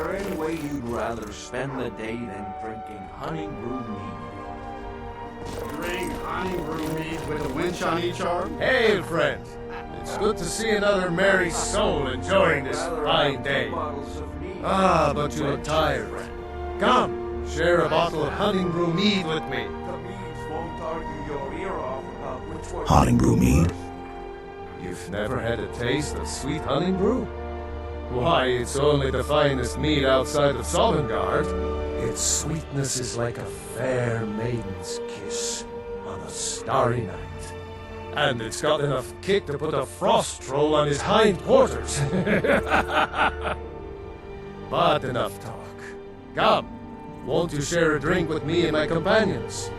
there any way you'd rather spend the day than drinking honey brew mead? Drink honey brew mead with a winch on each arm? Hail, friend! It's good to see another merry soul enjoying this fine day. Ah, but you look tired. Come, share a bottle of honey brew mead with me. The meads won't argue your ear off about which one. Honey brew mead? You've never had a taste of sweet honey brew? Why, it's only the finest mead outside of Sovngarde. Its sweetness is like a fair maiden's kiss on a starry night. And it's got enough kick to put a frost troll on his hind quarters. But enough talk. Come, won't you share a drink with me and my companions?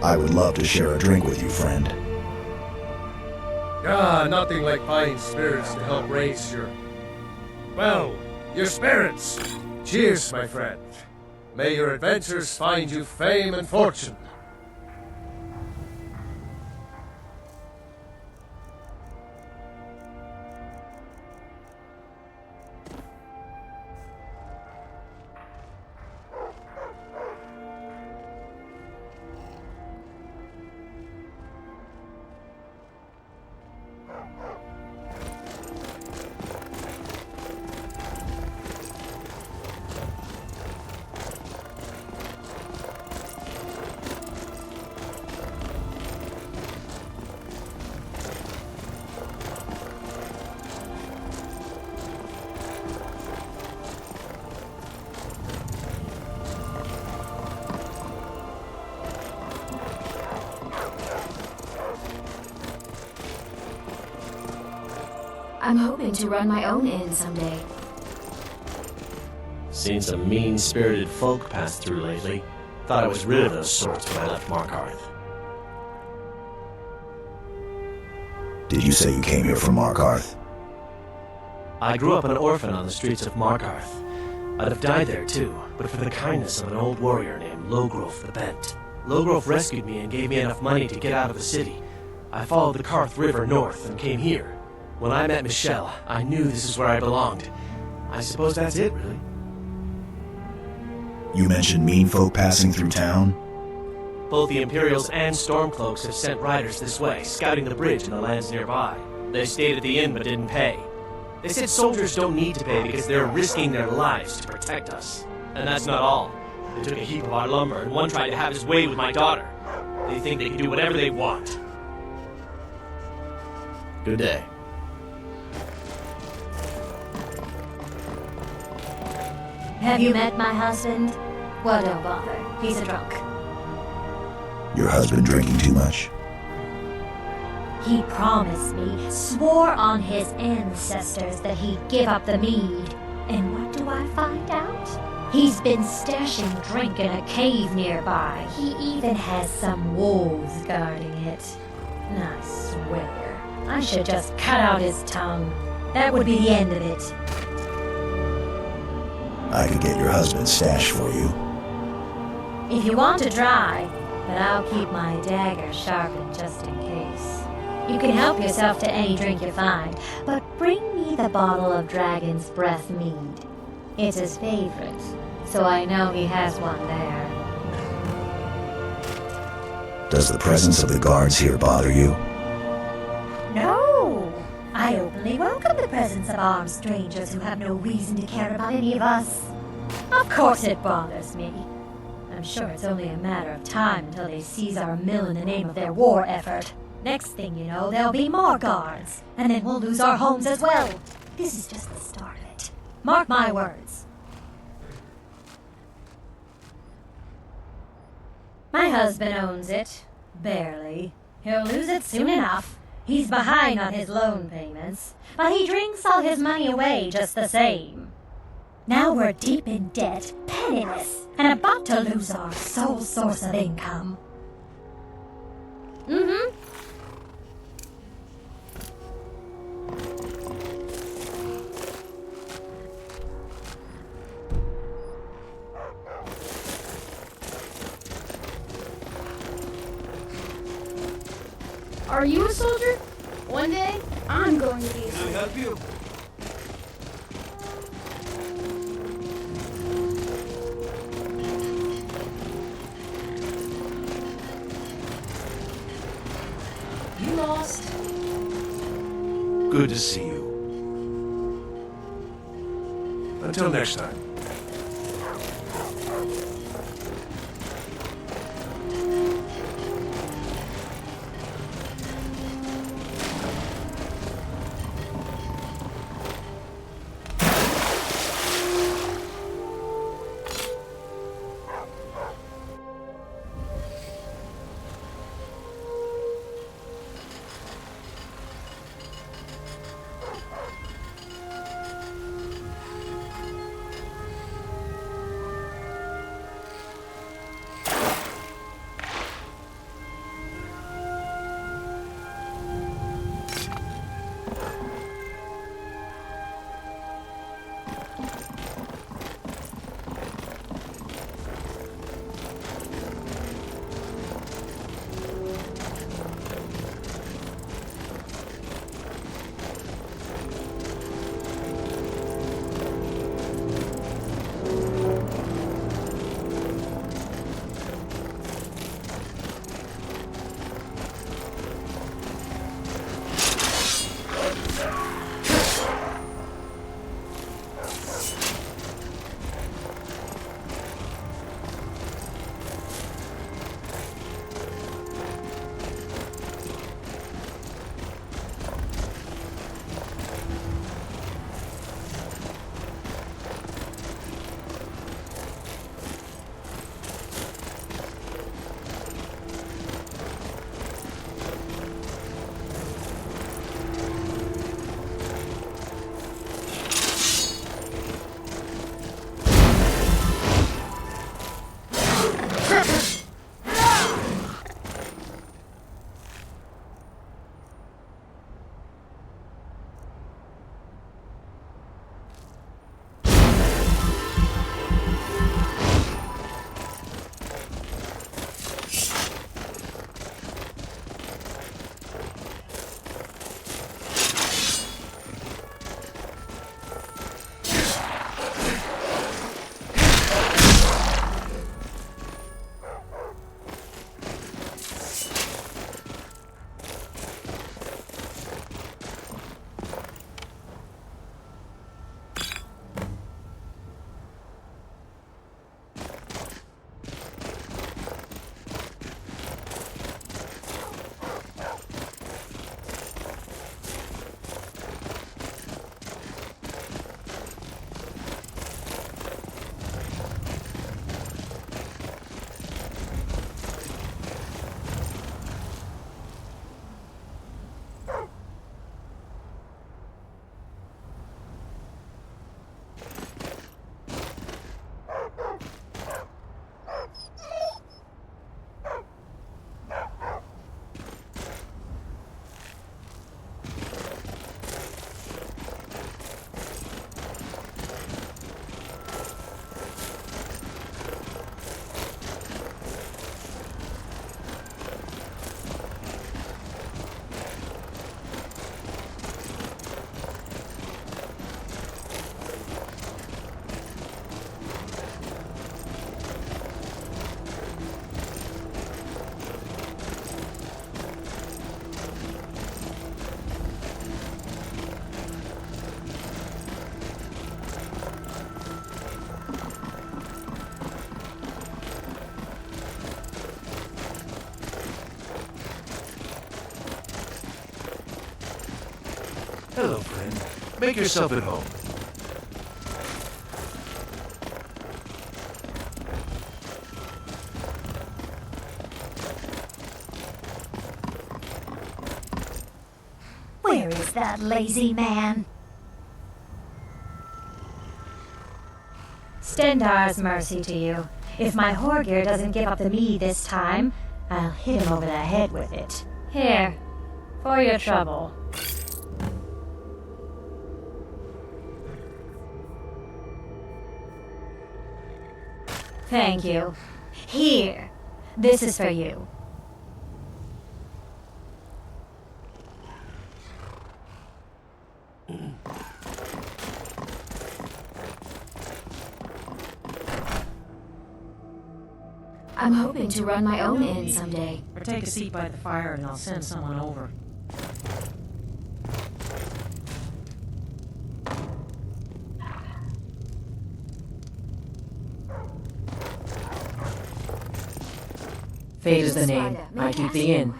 I would love to share a drink with you, friend. Ah, nothing like fine spirits to help raise your spirits. Cheers, my friend. May your adventures find you fame and fortune. I'm hoping to run my own inn someday. Seen some mean-spirited folk pass through lately. Thought I was rid of those sorts when I left Markarth. Did you say you came here from Markarth? I grew up an orphan on the streets of Markarth. I'd have died there too, but for the kindness of an old warrior named Logrove the Bent. Logrove rescued me and gave me enough money to get out of the city. I followed the Karth River north and came here. When I met Michelle, I knew this is where I belonged. I suppose that's it, really. You mentioned mean folk passing through town? Both the Imperials and Stormcloaks have sent riders this way, scouting the bridge and the lands nearby. They stayed at the inn but didn't pay. They said soldiers don't need to pay because they're risking their lives to protect us. And that's not all. They took a heap of our lumber, and one tried to have his way with my daughter. They think they can do whatever they want. Good day. Have you met my husband? Well, don't bother. He's a drunk. Your husband drinking too much? He promised me, swore on his ancestors that he'd give up the mead. And what do I find out? He's been stashing drink in a cave nearby. He even has some wolves guarding it. And I swear, I should just cut out his tongue. That would be the end of it. I could get your husband's stash for you. If you want to try, but I'll keep my dagger sharpened just in case. You can help yourself to any drink you find, but bring me the bottle of Dragon's Breath mead. It's his favorite, so I know he has one there. Does the presence of the guards here bother you? No! I openly welcome the presence of armed strangers who have no reason to care about any of us. Of course it bothers me. I'm sure it's only a matter of time until they seize our mill in the name of their war effort. Next thing you know, there'll be more guards, and then we'll lose our homes as well. This is just the start of it. Mark my words. My husband owns it. Barely. He'll lose it soon enough. He's behind on his loan payments, but he drinks all his money away just the same. Now we're deep in debt, penniless, and about to lose our sole source of income. Are you a soldier? One day, I'm going to be a Can I soldier. help you? You lost? Good to see you. Until next time. Hello, friend. Make yourself at home. Where is that lazy man? Stendar's mercy to you. If my Horgir doesn't give up the mead this time, I'll hit him over the head with it. Here, for your trouble. Thank you. Here, this is for you. I'm hoping to run my own inn someday. Or take a seat by the fire and I'll send someone over. Fate is the name. I keep the inn.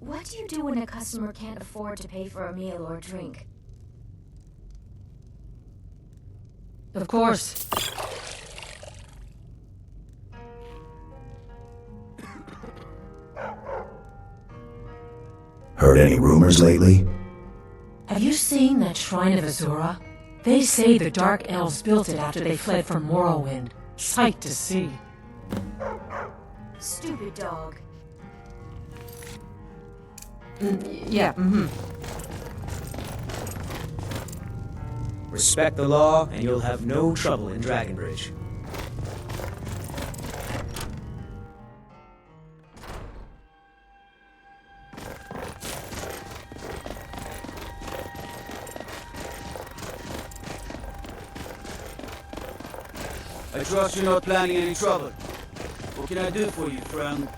What do you do when a customer can't afford to pay for a meal or drink? Of course. Heard any rumors lately? Have you seen that Shrine of Azura? They say the Dark Elves built it after they fled from Morrowind. Sight to see. Stupid dog. Yeah, Respect the law, and you'll have no trouble in Dragonbridge. I trust you're not planning any trouble. What can I do for you, friend?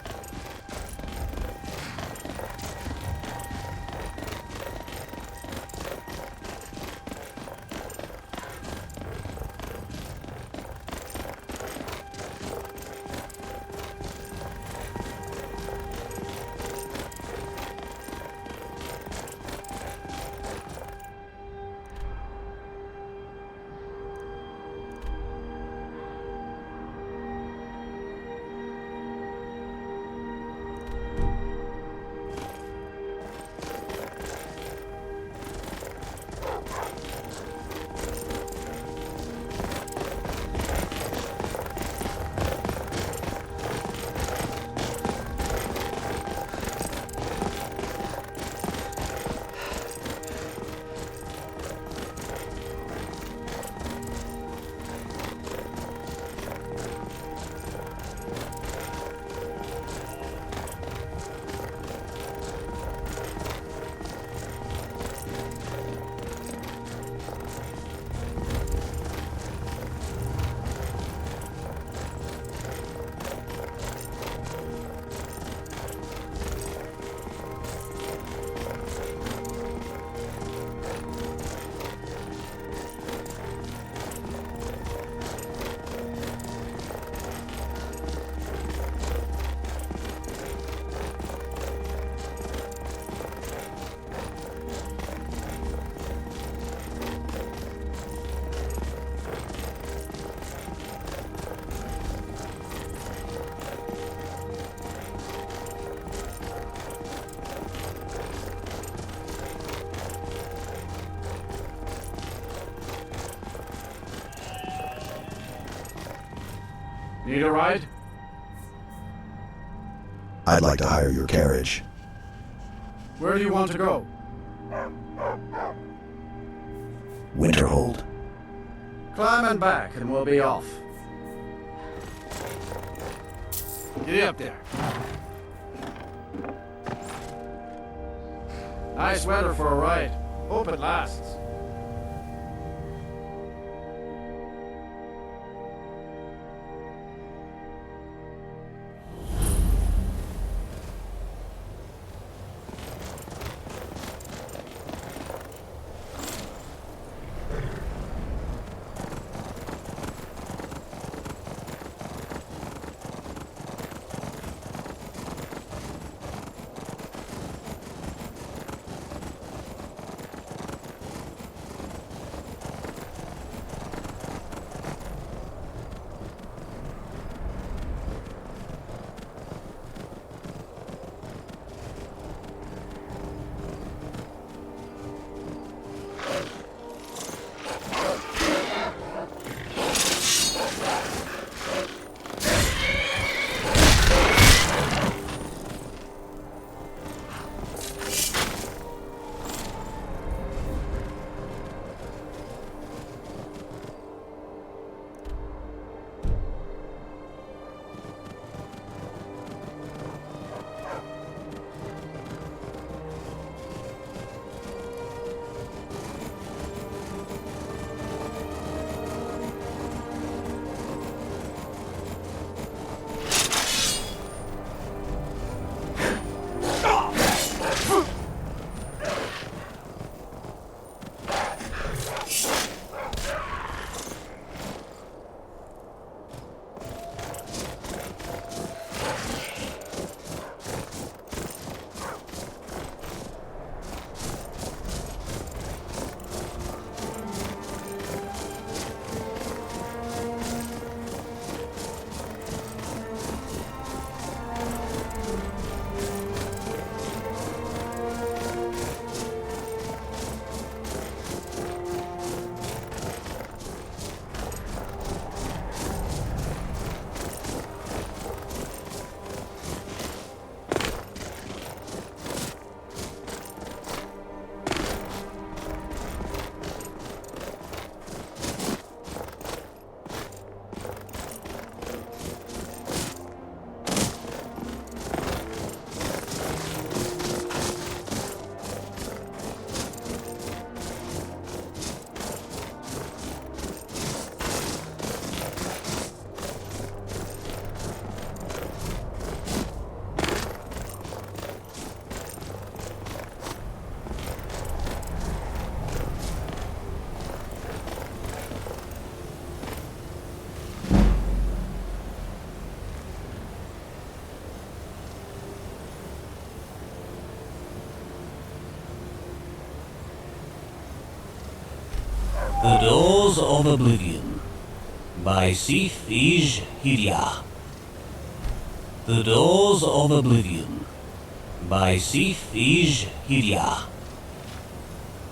Need a ride? I'd like to hire your carriage. Where do you want to go? Winterhold. Climb and back and we'll be off. Get up there. Nice weather for a ride. Hope it lasts. The Doors of Oblivion by Sif Ij Hidia. The Doors of Oblivion by Sif Ij Hidia.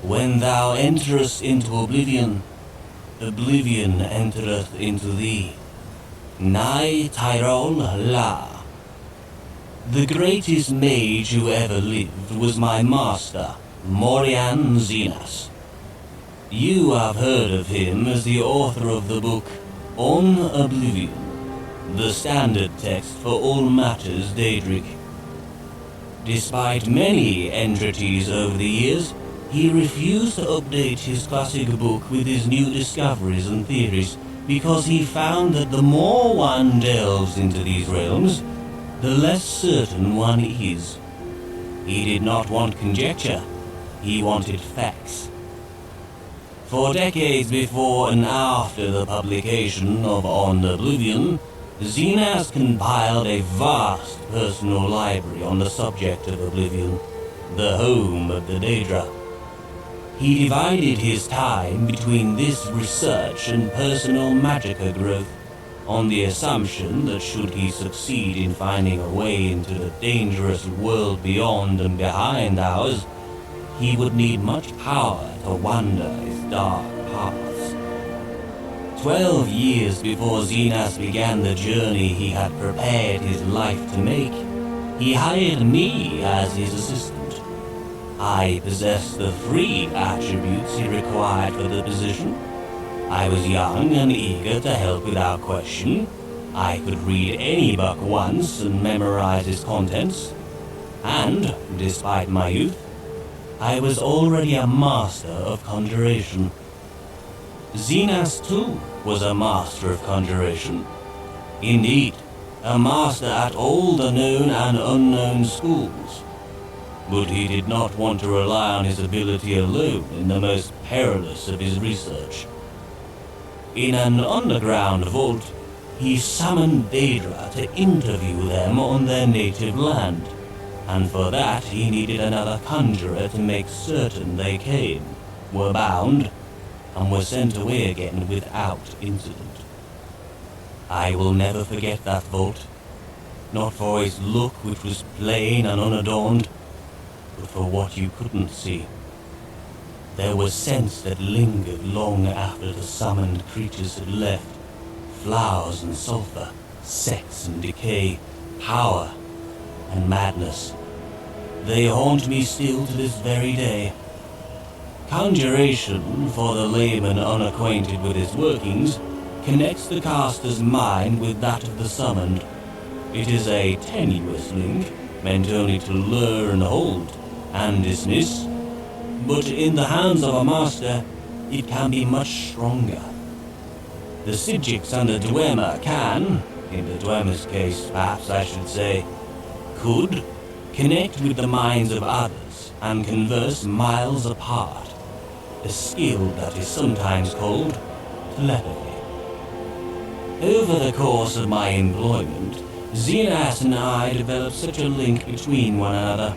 When thou enterest into oblivion, oblivion entereth into thee. Nai Tyrol La. The greatest mage who ever lived was my master, Morian Zenas. You have heard of him as the author of the book On Oblivion, the standard text for all matters Daedric. Despite many entreaties over the years, he refused to update his classic book with his new discoveries and theories, because he found that the more one delves into these realms, the less certain one is. He did not want conjecture, he wanted facts. For decades before and after the publication of On Oblivion, Zenas compiled a vast personal library on the subject of Oblivion, the home of the Daedra. He divided his time between this research and personal magicka growth, on the assumption that should he succeed in finding a way into the dangerous world beyond and behind ours, he would need much power to wander his dark paths. 12 years before Zenas began the journey he had prepared his life to make, he hired me as his assistant. I possessed the 3 attributes he required for the position. I was young and eager to help without question. I could read any book once and memorize its contents. And, despite my youth, I was already a master of conjuration. Zenas, too, was a master of conjuration. Indeed, a master at all the known and unknown schools. But he did not want to rely on his ability alone in the most perilous of his research. In an underground vault, he summoned Daedra to interview them on their native land, and for that he needed another conjurer to make certain they came, were bound, and were sent away again without incident. I will never forget that vault, not for its look which was plain and unadorned, but for what you couldn't see. There was scents that lingered long after the summoned creatures had left. Flowers and sulfur, sex and decay, power and madness. They haunt me still to this very day. Conjuration, for the layman unacquainted with its workings, connects the caster's mind with that of the summoned. It is a tenuous link, meant only to lure and hold, and dismiss, but in the hands of a master, it can be much stronger. The Psijics and the Dwemer can, in the Dwemer's case perhaps I should say, could, connect with the minds of others and converse miles apart, a skill that is sometimes called telepathy. Over the course of my employment, Zenas and I developed such a link between one another.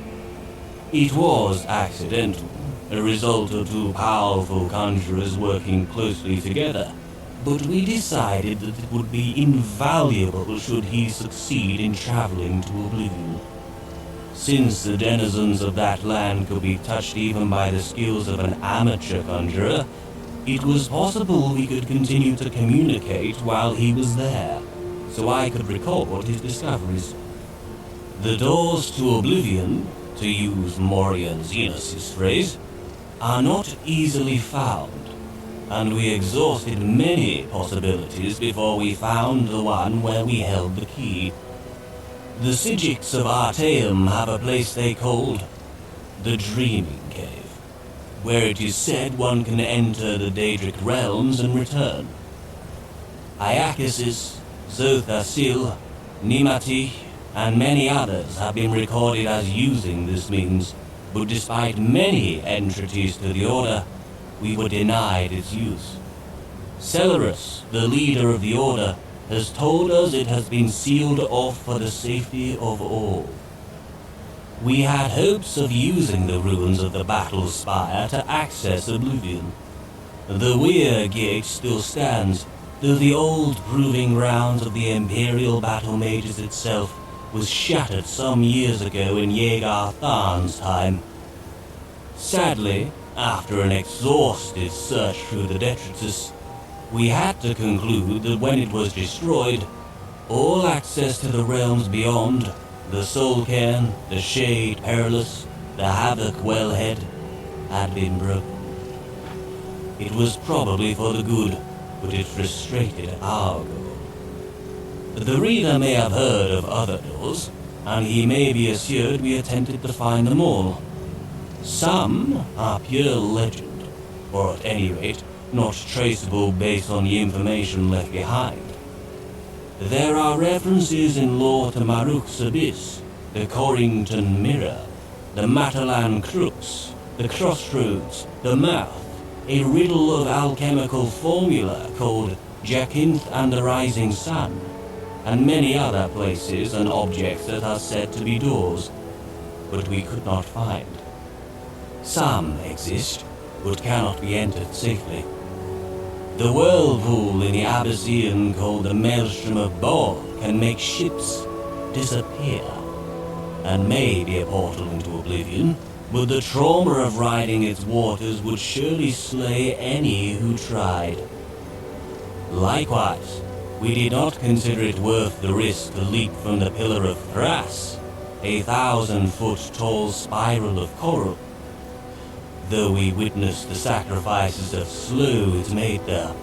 It was accidental, a result of 2 powerful conjurers working closely together, but we decided that it would be invaluable should he succeed in traveling to Oblivion. Since the denizens of that land could be touched even by the skills of an amateur conjurer, it was possible we could continue to communicate while he was there, so I could record his discoveries. The doors to Oblivion, to use Morian Zenas' phrase, are not easily found, and we exhausted many possibilities before we found the one where we held the key. The Psijics of Artaeum have a place they called the Dreaming Cave, where it is said one can enter the Daedric realms and return. Iacasis, Zothasil, Nimati, and many others have been recorded as using this means, but despite many entreaties to the Order, we were denied its use. Celerus, the leader of the Order, has told us it has been sealed off for the safety of all. We had hopes of using the ruins of the battle spire to access Oblivion. The Weir Gate still stands, though the old proving grounds of the Imperial Battle Mages itself was shattered some years ago in Yeagar Tharn's time. Sadly, after an exhaustive search through the detritus, we had to conclude that when it was destroyed, all access to the realms beyond, the Soulcairn, the Shade Perilous, the Havoc Wellhead, had been broken. It was probably for the good, but it frustrated our goal. The reader may have heard of other doors, and he may be assured we attempted to find them all. Some are pure legend, or at any rate, not traceable based on the information left behind. There are references in lore to Maruk's Abyss, the Corrington Mirror, the Matalan Crux, the Crossroads, the Mouth, a riddle of alchemical formula called Jacinth and the Rising Sun, and many other places and objects that are said to be doors, but we could not find. Some exist, but cannot be entered safely. The whirlpool in the Abyssian called the Maelstrom of Bog can make ships disappear, and may be a portal into oblivion, but the trauma of riding its waters would surely slay any who tried. Likewise, we did not consider it worth the risk to leap from the Pillar of Thras, a 1,000-foot tall spiral of coral. Though we witnessed the sacrifices of sloths made there,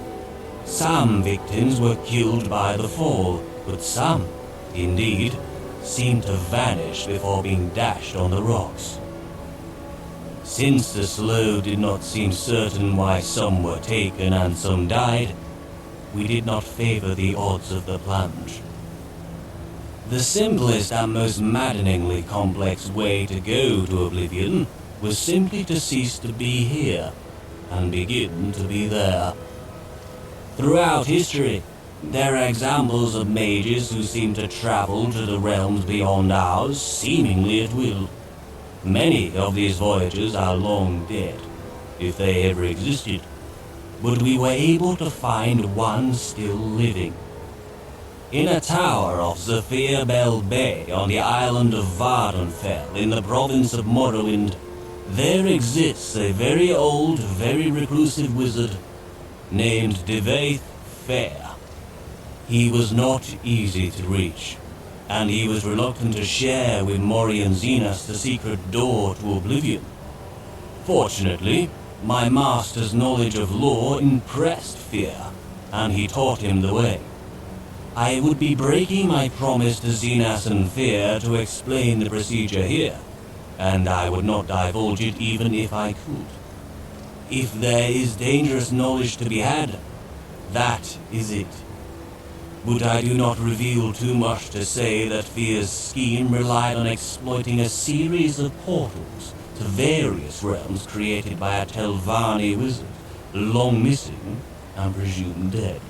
some victims were killed by the fall, but some, indeed, seemed to vanish before being dashed on the rocks. Since the slough did not seem certain why some were taken and some died, we did not favor the odds of the plunge. The simplest and most maddeningly complex way to go to oblivion was simply to cease to be here and begin to be there. Throughout history, there are examples of mages who seem to travel to the realms beyond ours, seemingly at will. Many of these voyagers are long dead, if they ever existed, but we were able to find one still living. In a tower off Zephyr Bell Bay on the island of Vardenfell in the province of Morrowind, there exists a very old, very reclusive wizard named Devaith Fair. He was not easy to reach, and he was reluctant to share with Mori and Zenas the secret door to oblivion. Fortunately, my master's knowledge of lore impressed Fear, and he taught him the way. I would be breaking my promise to Zenas and Fear to explain the procedure here, and I would not divulge it even if I could. If there is dangerous knowledge to be had, that is it. But I do not reveal too much to say that Fear's scheme relied on exploiting a series of portals to various realms created by a Telvanni wizard, long missing and presumed dead.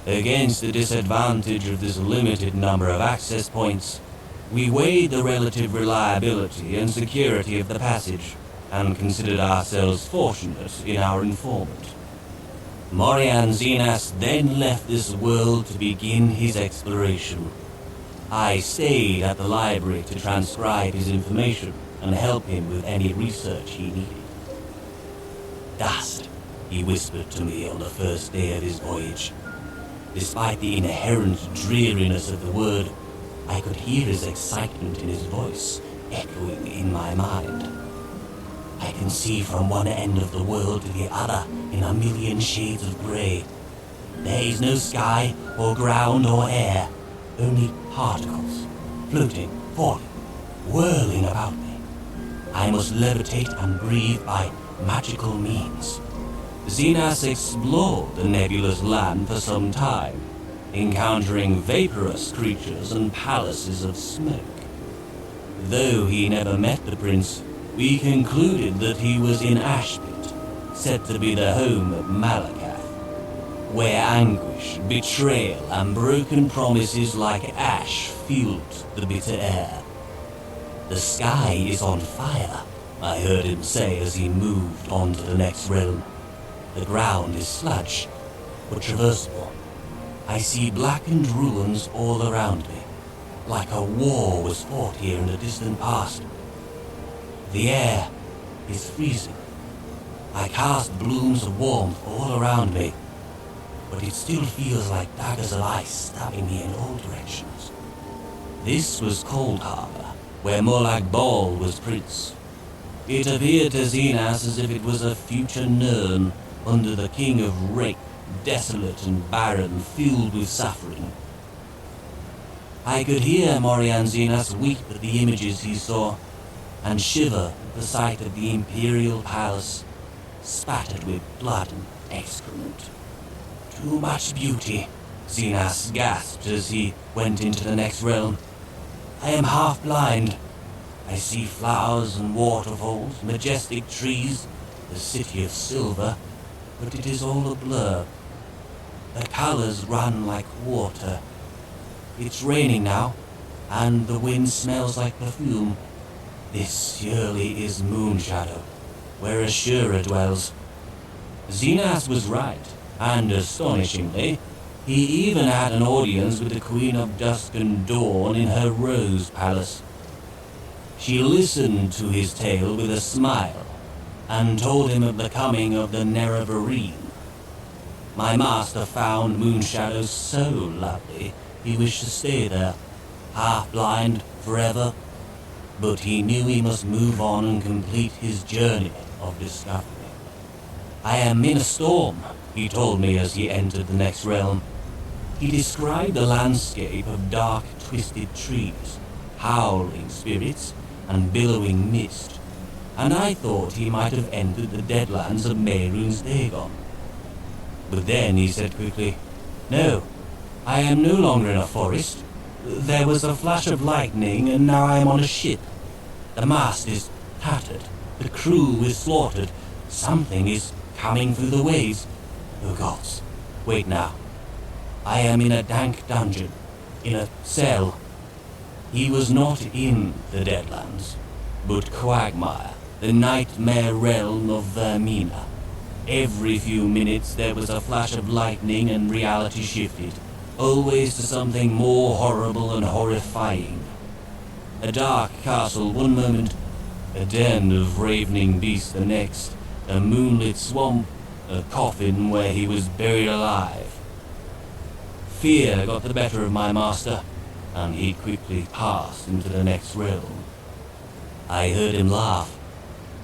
Against the disadvantage of this limited number of access points, we weighed the relative reliability and security of the passage, and considered ourselves fortunate in our informant. Morian Zenas then left this world to begin his exploration. I stayed at the library to transcribe his information and help him with any research he needed. Dust, he whispered to me on the first day of his voyage. Despite the inherent dreariness of the word, I could hear his excitement in his voice echoing in my mind. I can see from one end of the world to the other in a million shades of grey. There is no sky or ground or air, only particles, floating, falling, whirling about me. I must levitate and breathe by magical means. Zenas explored the nebulous land for some time, encountering vaporous creatures and palaces of smoke. Though he never met the prince, we concluded that he was in Ashpit, said to be the home of Markarth, where anguish, betrayal, and broken promises like ash filled the bitter air. The sky is on fire, I heard him say as he moved on to the next realm. The ground is sludge, but traversable. I see blackened ruins all around me, like a war was fought here in the distant past. The air is freezing. I cast blooms of warmth all around me, but it still feels like daggers of ice stabbing me in all directions. This was Cold Harbor, where Molag Bal was prince. It appeared to Zenas as if it was a future Nirn under the king of Rake, desolate and barren, filled with suffering. I could hear Morian Zenas weep at the images he saw, and shiver at the sight of the imperial palace, spattered with blood and excrement. Too much beauty, Zenas gasped as he went into the next realm. I am half blind. I see flowers and waterfalls, majestic trees, the city of silver, but it is all a blur. The colors run like water. It's raining now, and the wind smells like perfume. This surely is Moonshadow, where Ashura dwells. Zenas was right, and astonishingly, he even had an audience with the Queen of Dusk and Dawn in her Rose Palace. She listened to his tale with a smile, and told him of the coming of the Nerevarine. My master found Moonshadow so lovely, he wished to stay there, half-blind, forever. But he knew he must move on and complete his journey of discovery. I am in a storm, he told me as he entered the next realm. He described a landscape of dark, twisted trees, howling spirits, and billowing mist, and I thought he might have entered the deadlands of Mehrunes Dagon. But then he said quickly, "No, I am no longer in a forest. There was a flash of lightning, and now I am on a ship. The mast is tattered, the crew is slaughtered, something is coming through the waves. Oh gods, wait now. I am in a dank dungeon, in a cell." He was not in the Deadlands, but Quagmire, the nightmare realm of Vermina. Every few minutes there was a flash of lightning and reality shifted, always to something more horrible and horrifying. A dark castle one moment, a den of ravening beasts the next, a moonlit swamp, a coffin where he was buried alive. Fear got the better of my master, and he quickly passed into the next realm. I heard him laugh.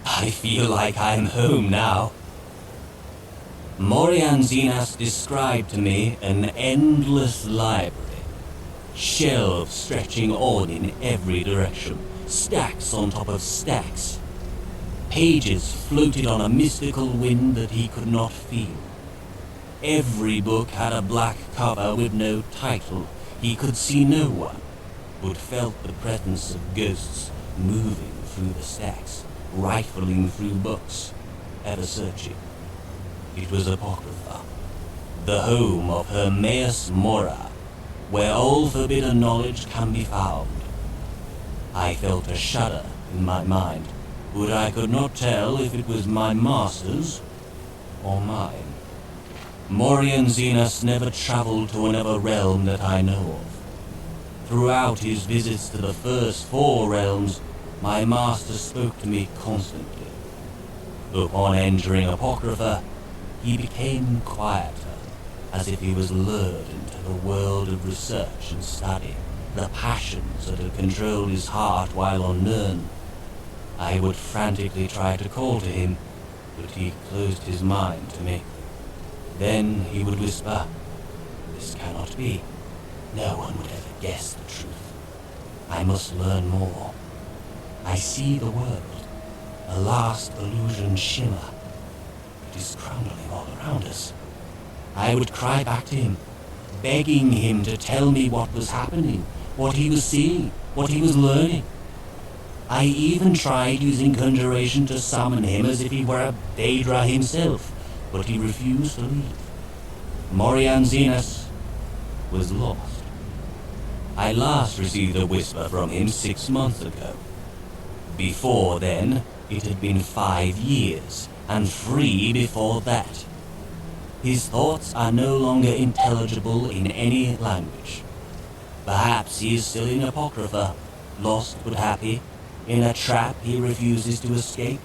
I feel like I'm home now. Morian Zenas described to me an endless library, shelves stretching on in every direction, stacks on top of stacks. Pages floated on a mystical wind that he could not feel. Every book had a black cover with no title. He could see no one, but felt the presence of ghosts moving through the stacks, rifling through books, ever searching. It was Apocrypha, the home of Hermaeus Mora, where all forbidden knowledge can be found. I felt a shudder in my mind, but I could not tell if it was my master's or mine. Morian Zenas never traveled to another realm that I know of. Throughout his visits to the first 4 realms, my master spoke to me constantly. Upon entering Apocrypha, he became quieter, as if he was lured into the world of research and study, the passions that had controlled his heart while on Nirn. I would frantically try to call to him, but he closed his mind to me. Then he would whisper, "This cannot be. No one would ever guess the truth. I must learn more. I see the world, a last illusion shimmer. It is crumbling all around us." I would cry back to him, begging him to tell me what was happening, what he was seeing, what he was learning. I even tried using conjuration to summon him as if he were a Daedra himself, but he refused to leave. Morian Zenas was lost. I last received a whisper from him 6 months ago. Before then, it had been 5 years, and 3 before that. His thoughts are no longer intelligible in any language. Perhaps he is still in Apocrypha, lost but happy, in a trap he refuses to escape.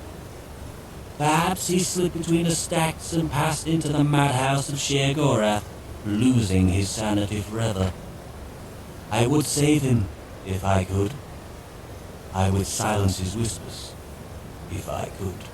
Perhaps he slipped between the stacks and passed into the madhouse of Sheogorath, losing his sanity forever. I would save him, if I could. I would silence his whispers, if I could.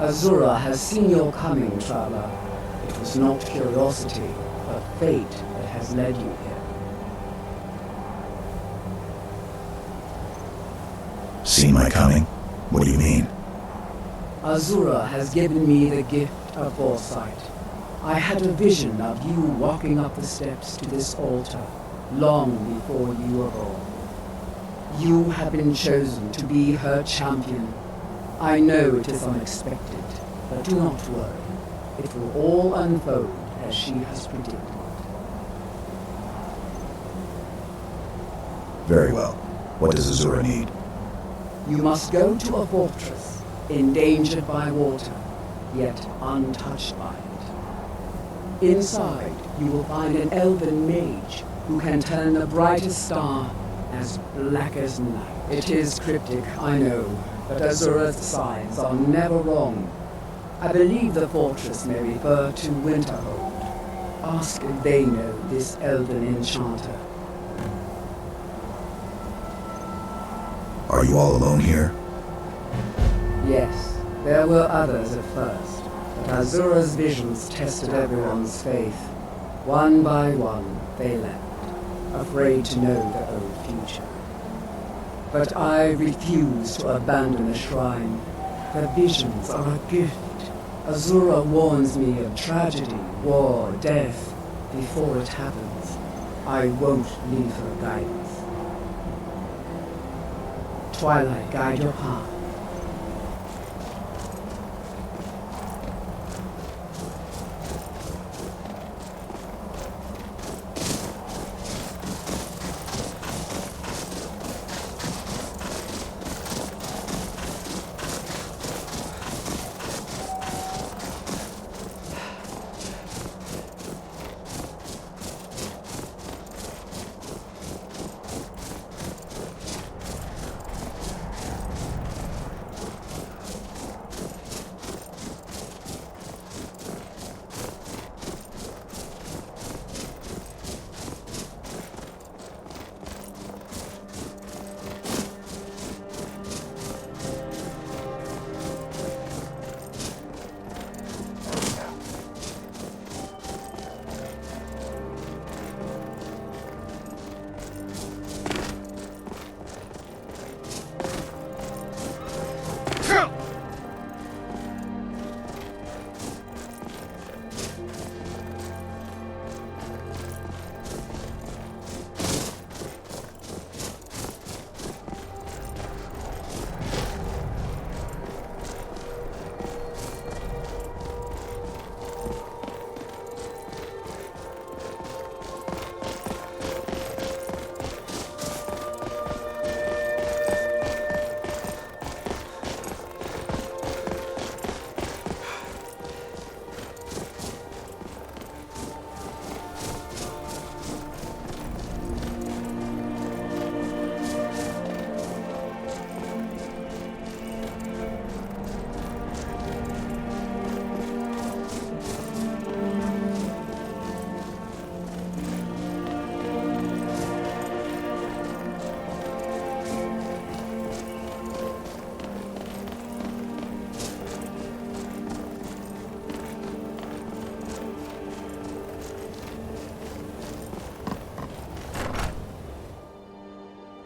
Azura has seen your coming, traveler. It was not curiosity, but fate that has led you here. Seen my coming? What do you mean? Azura has given me the gift of foresight. I had a vision of you walking up the steps to this altar, long before you were born. You have been chosen to be her champion. I know it is unexpected, but do not worry. It will all unfold as she has predicted. Very well. What does Azura need? You must go to a fortress, endangered by water, yet untouched by it. Inside, you will find an elven mage who can turn the brightest star as black as night. It is cryptic, I know, but Azura's signs are never wrong. I believe the fortress may refer to Winterhold. Ask if they know this elven enchanter. Are you all alone here? Yes, there were others at first, but Azura's visions tested everyone's faith. One by one, they left, afraid to know their own future. But I refuse to abandon the shrine. The visions are a gift. Azura warns me of tragedy, war, death, before it happens. I won't leave her guidance. Twilight, guide your path.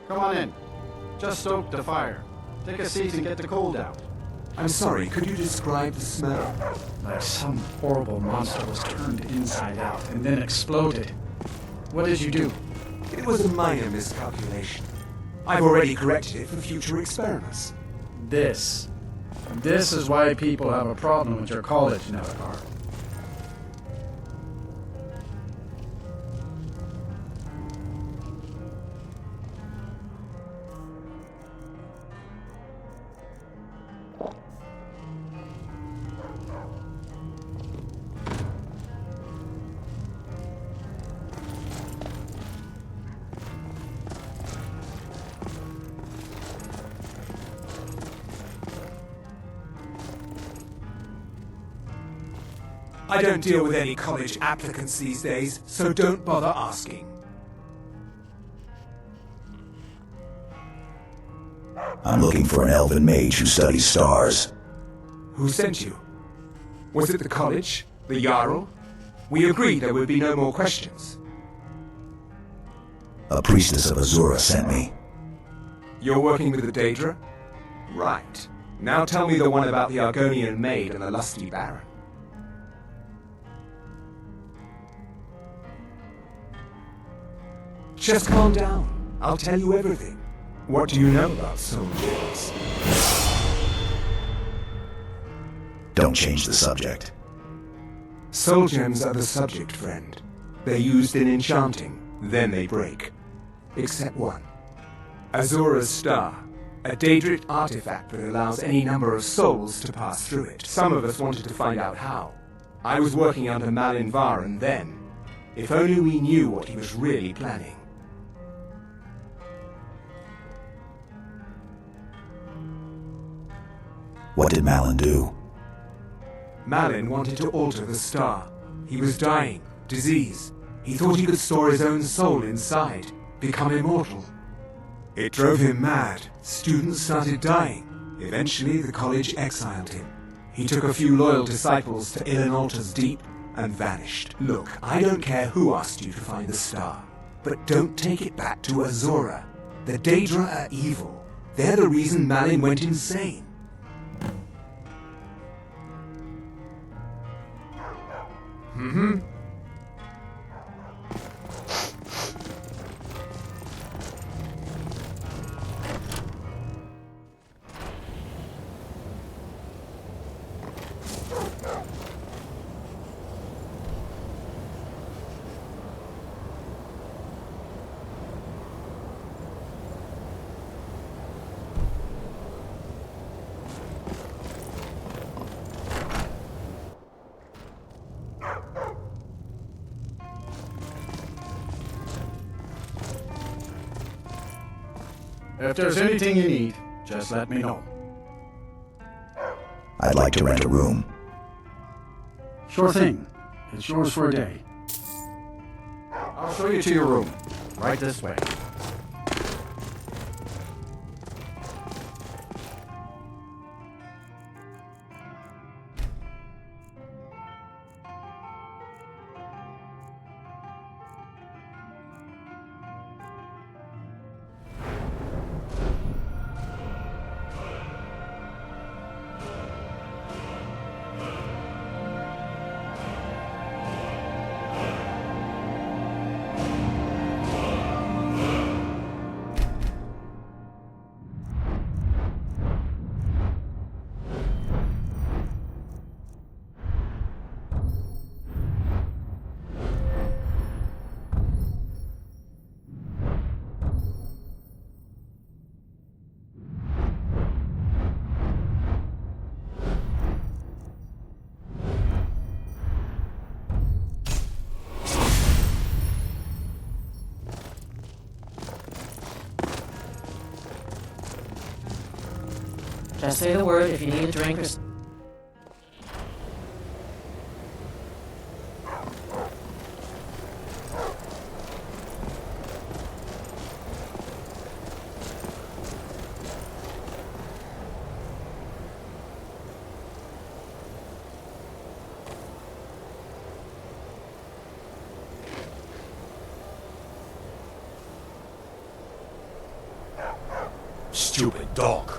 Come on in. Just stoke the fire. Take a seat and get the cold out. I'm sorry, could you describe the smell? Like some horrible monster was turned inside out and then exploded. What did you do? It was a minor miscalculation. I've already corrected it for future experiments. This is why people have a problem with your college, Markarth. I don't deal with any college applicants these days, so don't bother asking. I'm looking for an elven mage who studies stars. Who sent you? Was it the college? The Jarl? We agreed there would be no more questions. A priestess of Azura sent me. You're working with the Daedra? Right. Now tell me the one about the Argonian maid and the lusty baron. Just calm down. I'll tell you everything. What do you know about soul gems? Don't change the subject. Soul gems are the subject, friend. They're used in enchanting, then they break. Except one. Azura's Star. A Daedric artifact that allows any number of souls to pass through it. Some of us wanted to find out how. I was working under Malin Varen then. If only we knew what he was really planning. What did Malin do? Malin wanted to alter the star. He was dying, disease. He thought he could store his own soul inside, become immortal. It drove him mad. Students started dying. Eventually, the college exiled him. He took a few loyal disciples to Ilinalta's Deep and vanished. Look, I don't care who asked you to find the star, but don't take it back to Azura. The Daedra are evil. They're the reason Malin went insane. Mm-hmm. If there's anything you need, just let me know. I'd like to rent a room. Sure thing. It's yours for a day. I'll show you to your room. Right this way. Just say the word if you need a drink or Stupid dog.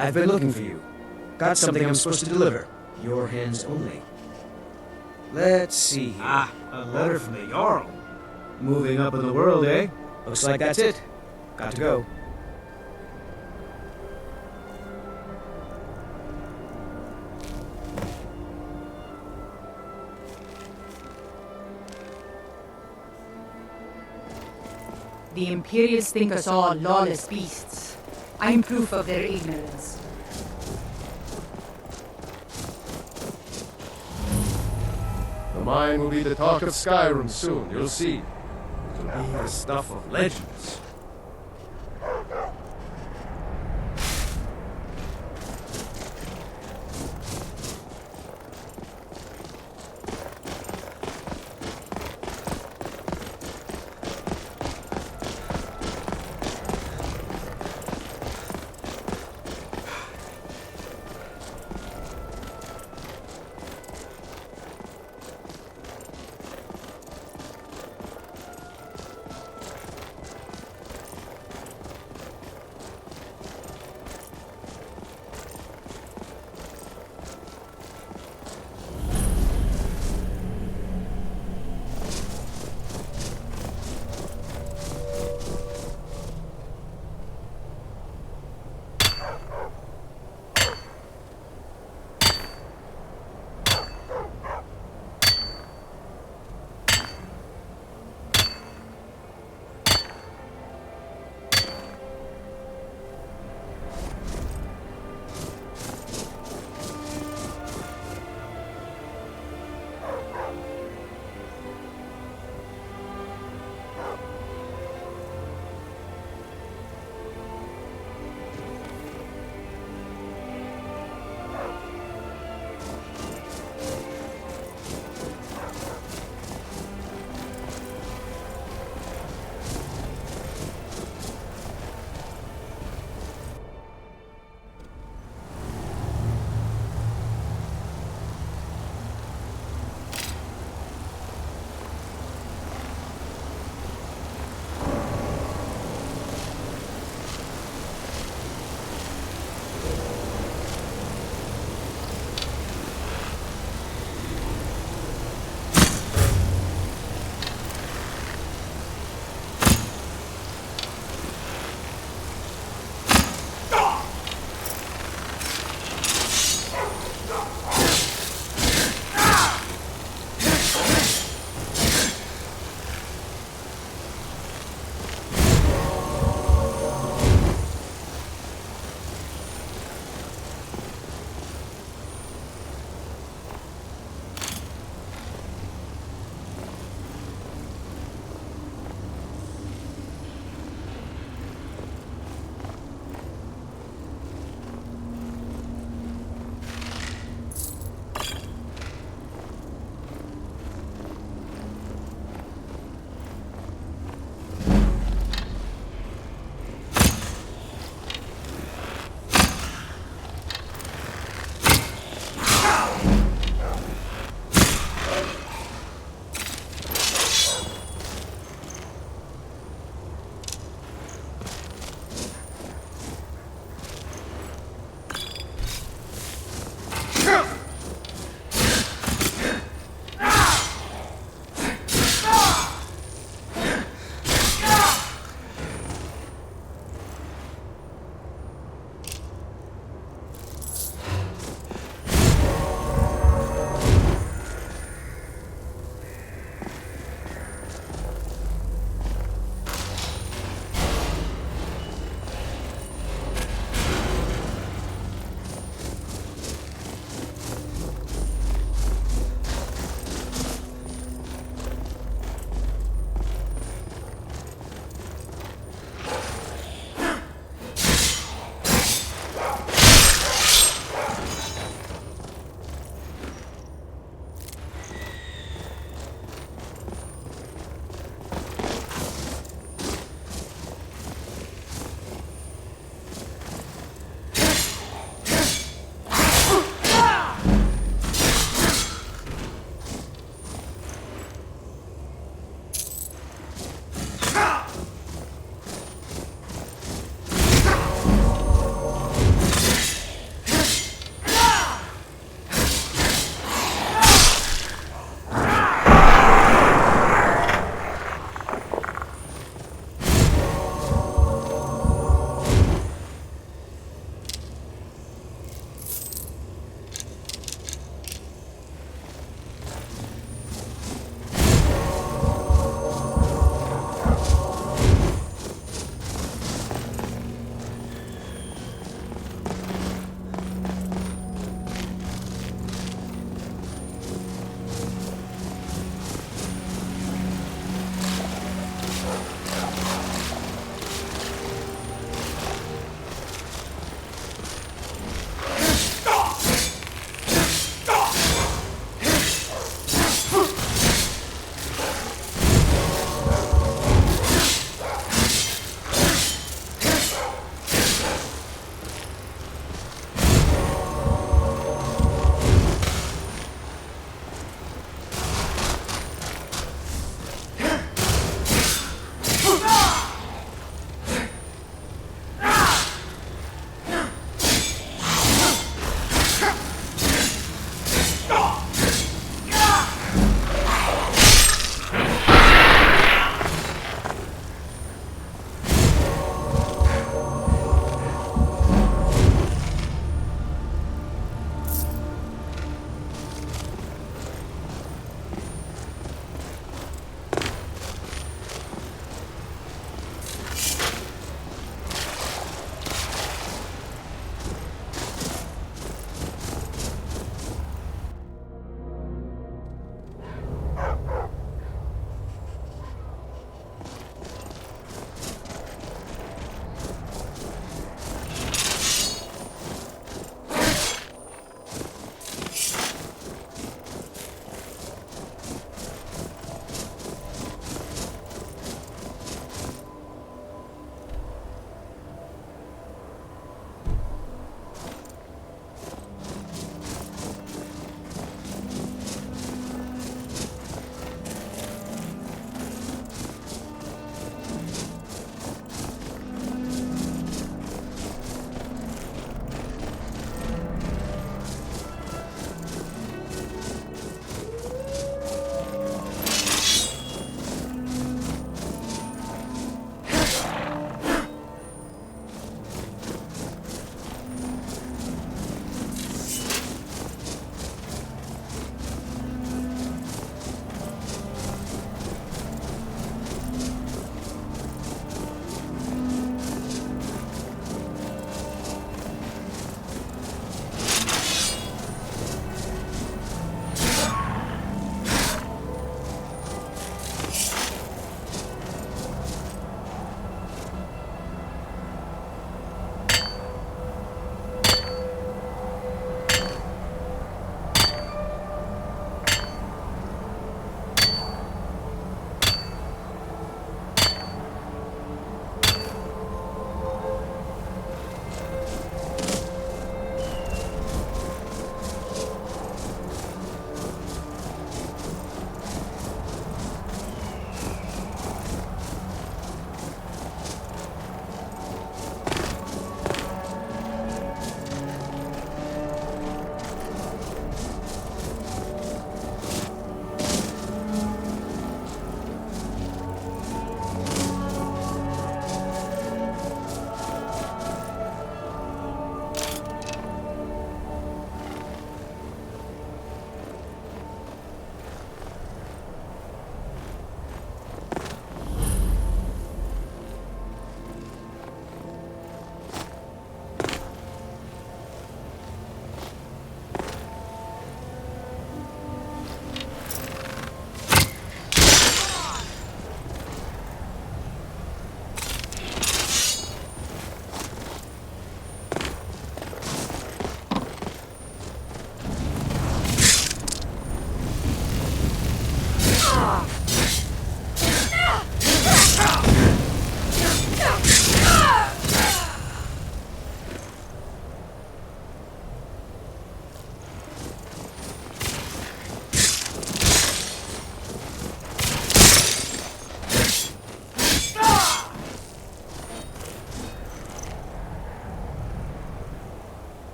I've been looking for you. Got something I'm supposed to deliver. Your hands only. Let's see here. Ah, a letter from the Jarl. Moving up in the world, eh? Looks like that's it. Got to go. The Imperials think us all lawless beasts. I'm proof of their ignorance. The mine will be the talk of Skyrim soon, you'll see. It'll be the stuff of legends.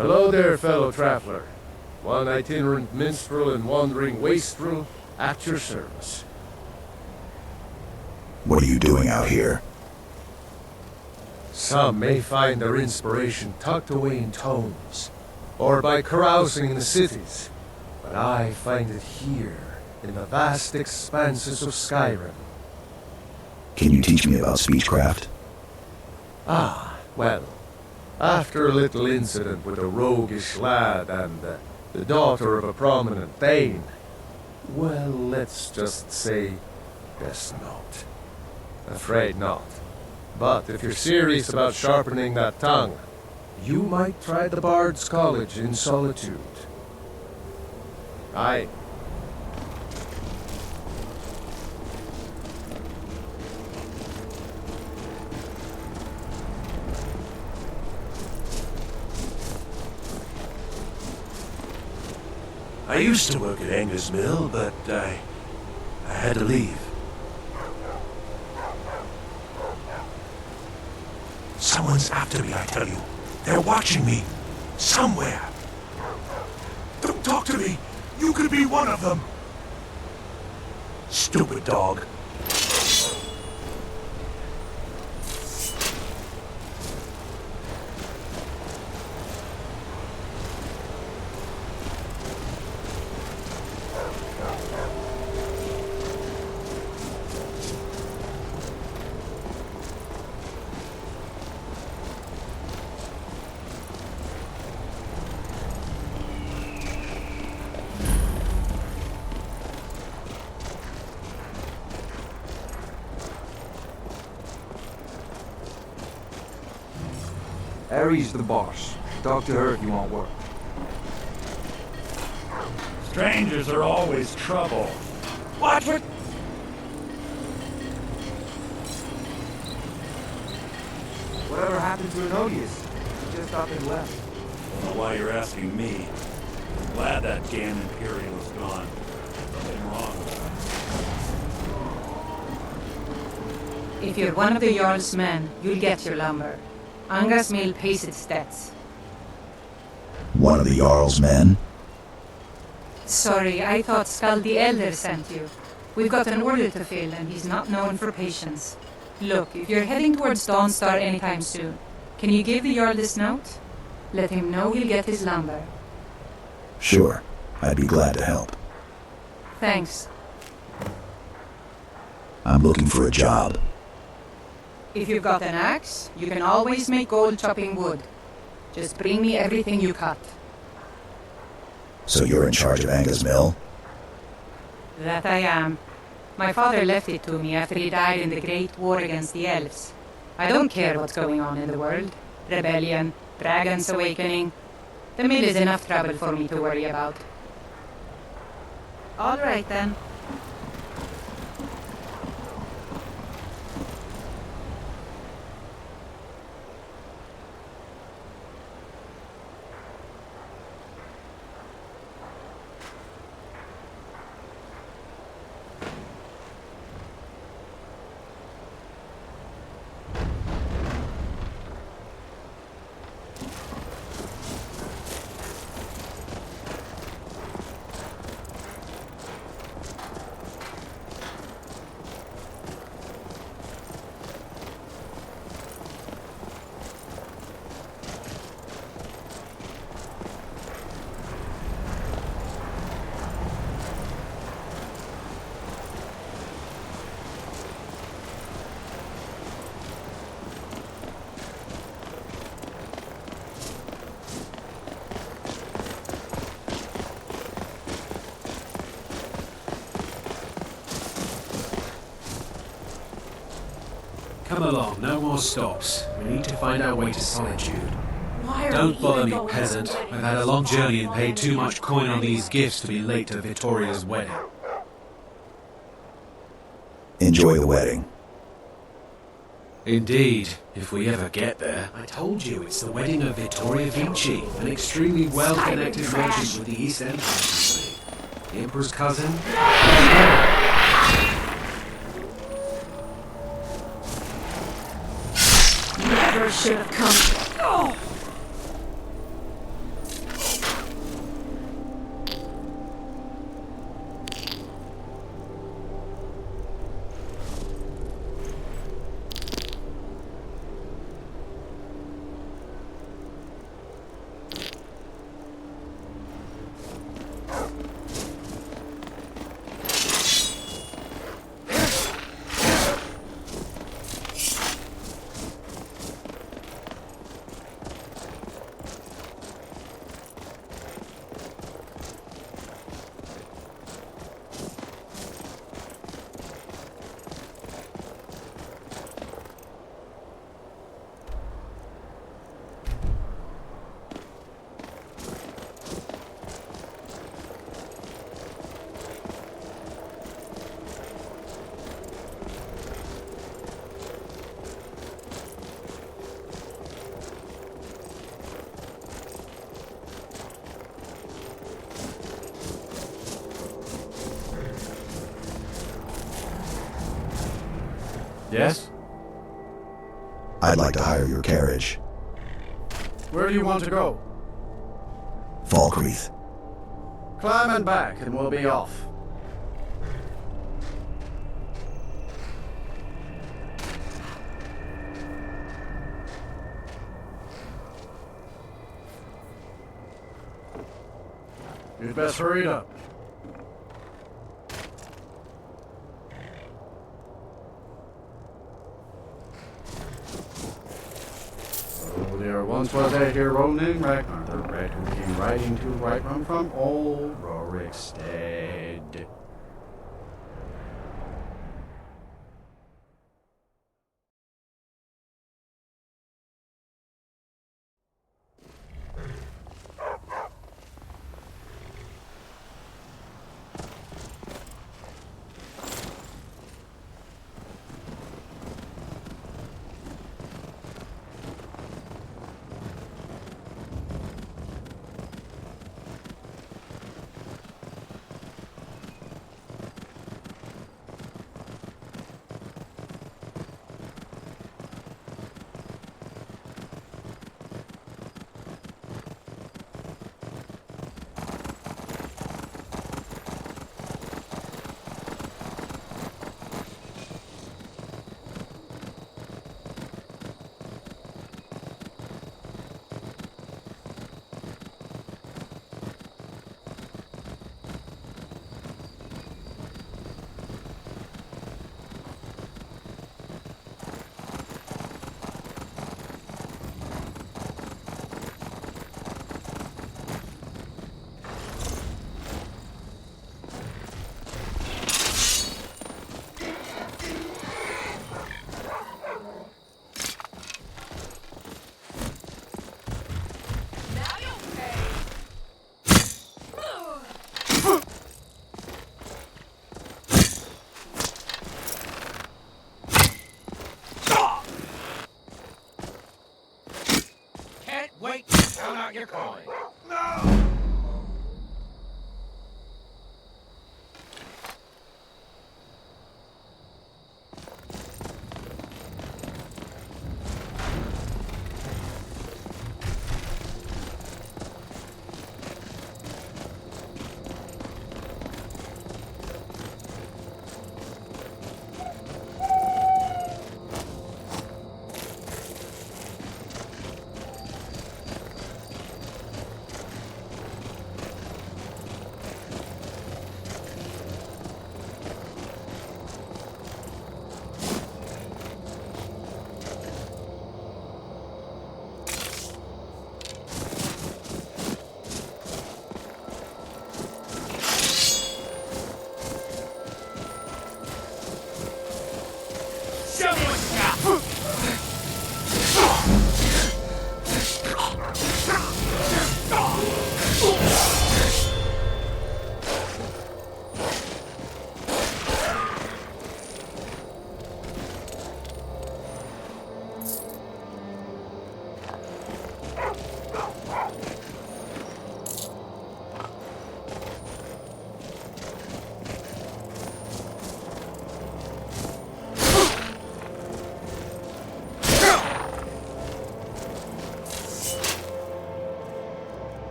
Hello there, fellow traveler. One itinerant minstrel and wandering wastrel at your service. What are you doing out here? Some may find their inspiration tucked away in tomes, or by carousing in the cities, but I find it here, in the vast expanses of Skyrim. Can you teach me about speechcraft? Ah, well, after a little incident with a roguish lad and the daughter of a prominent Thane, well, let's just say, guess not. Afraid not. But if you're serious about sharpening that tongue, you might try the Bard's College in Solitude. Aye. I used to work at Anger's Mill, but I had to leave. Someone's after me, I tell you. They're watching me. Somewhere. Don't talk to me. You could be one of them. Stupid dog. Aries the boss. Talk to her if you want work. Strangers are always trouble. What? Whatever happened to Enodius? He just up and left. Don't know why you're asking me. I'm glad that damn Imperial is gone. Nothing wrong with him. If you're one of the Jarl's men, you'll get your lumber. Anga's mill pays its debts. One of the Jarl's men? Sorry, I thought Skull the Elder sent you. We've got an order to fill, and he's not known for patience. Look, if you're heading towards Dawnstar anytime soon, can you give the Jarl this note? Let him know he'll get his lumber. Sure. I'd be glad to help. Thanks. I'm looking for a job. If you've got an axe, you can always make gold chopping wood. Just bring me everything you cut. So you're in charge of Anga's mill? That I am. My father left it to me after he died in the Great War against the elves. I don't care what's going on in the world. Rebellion, dragons awakening. The mill is enough trouble for me to worry about. All right then. Come along, no more stops. We need to find our way to Solitude. Why are Don't we bother even me, going peasant. away? I've had a long journey and paid too much coin on these gifts to be late to Vittoria's wedding. Enjoy the wedding. Indeed, if we ever get there. I told you, it's the wedding of Vittoria Vinci, an extremely well-connected merchant with the East Empire Company. The Emperor's cousin? Never should have come. Oh! Yes? I'd like to hire your carriage. Where do you want to go? Falkreath. Climb and back, and we'll be off. You'd best hurry it up. Oh, there once was a hero named Ragnar the Red who came riding to right from old Rorikstead. Wait, count out your coin.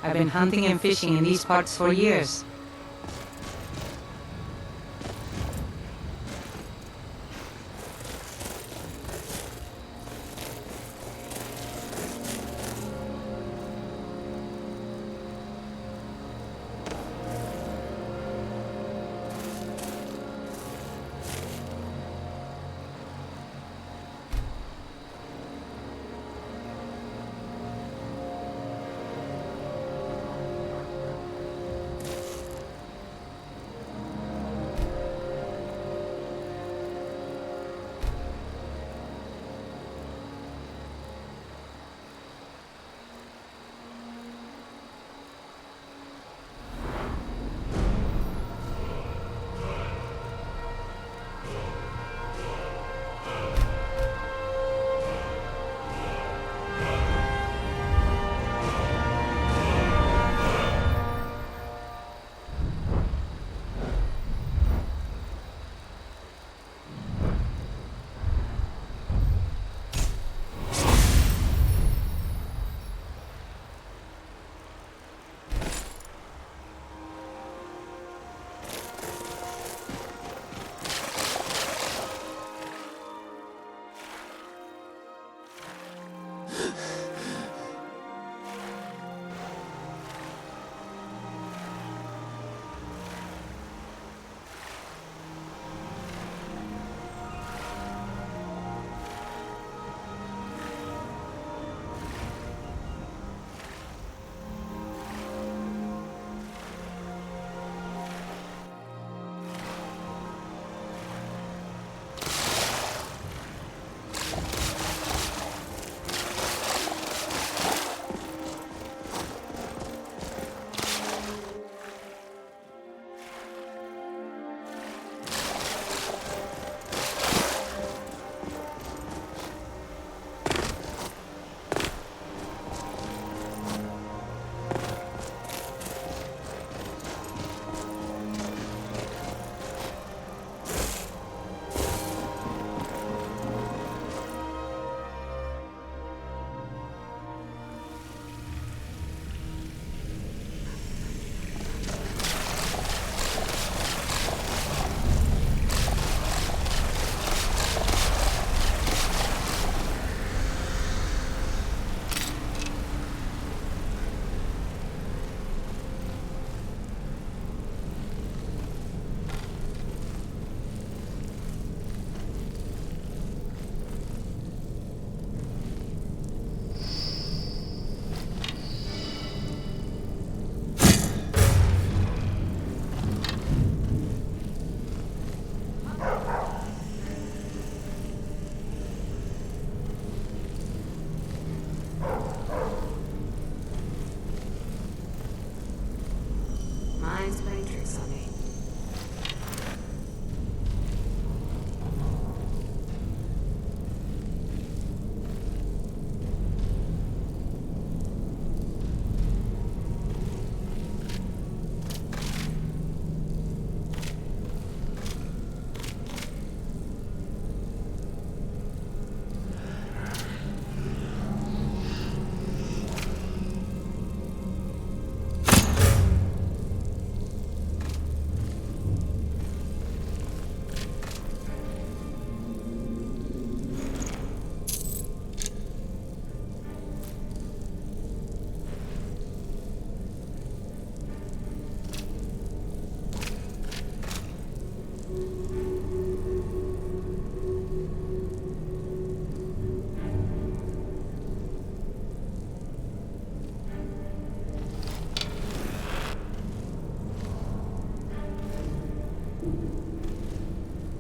I've been hunting and fishing in these parts for years.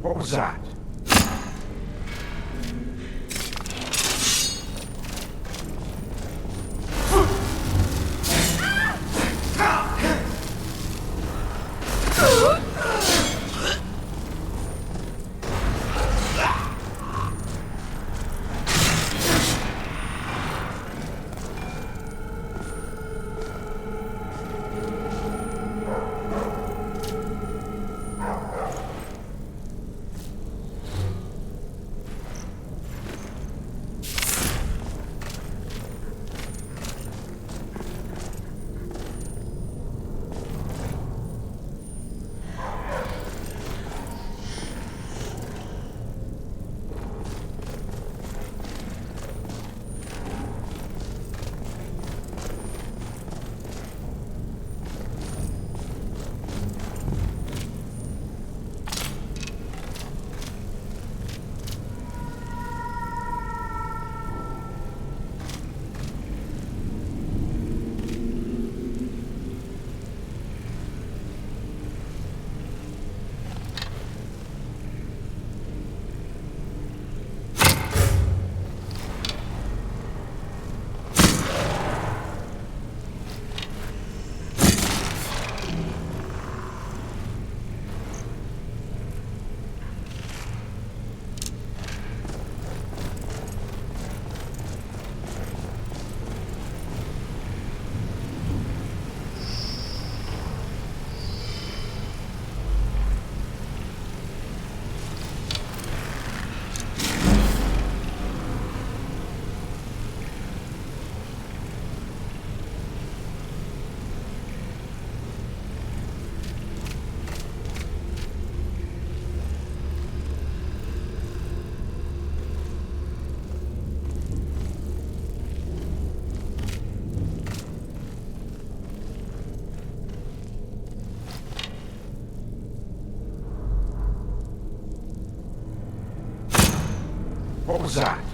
What was that? that?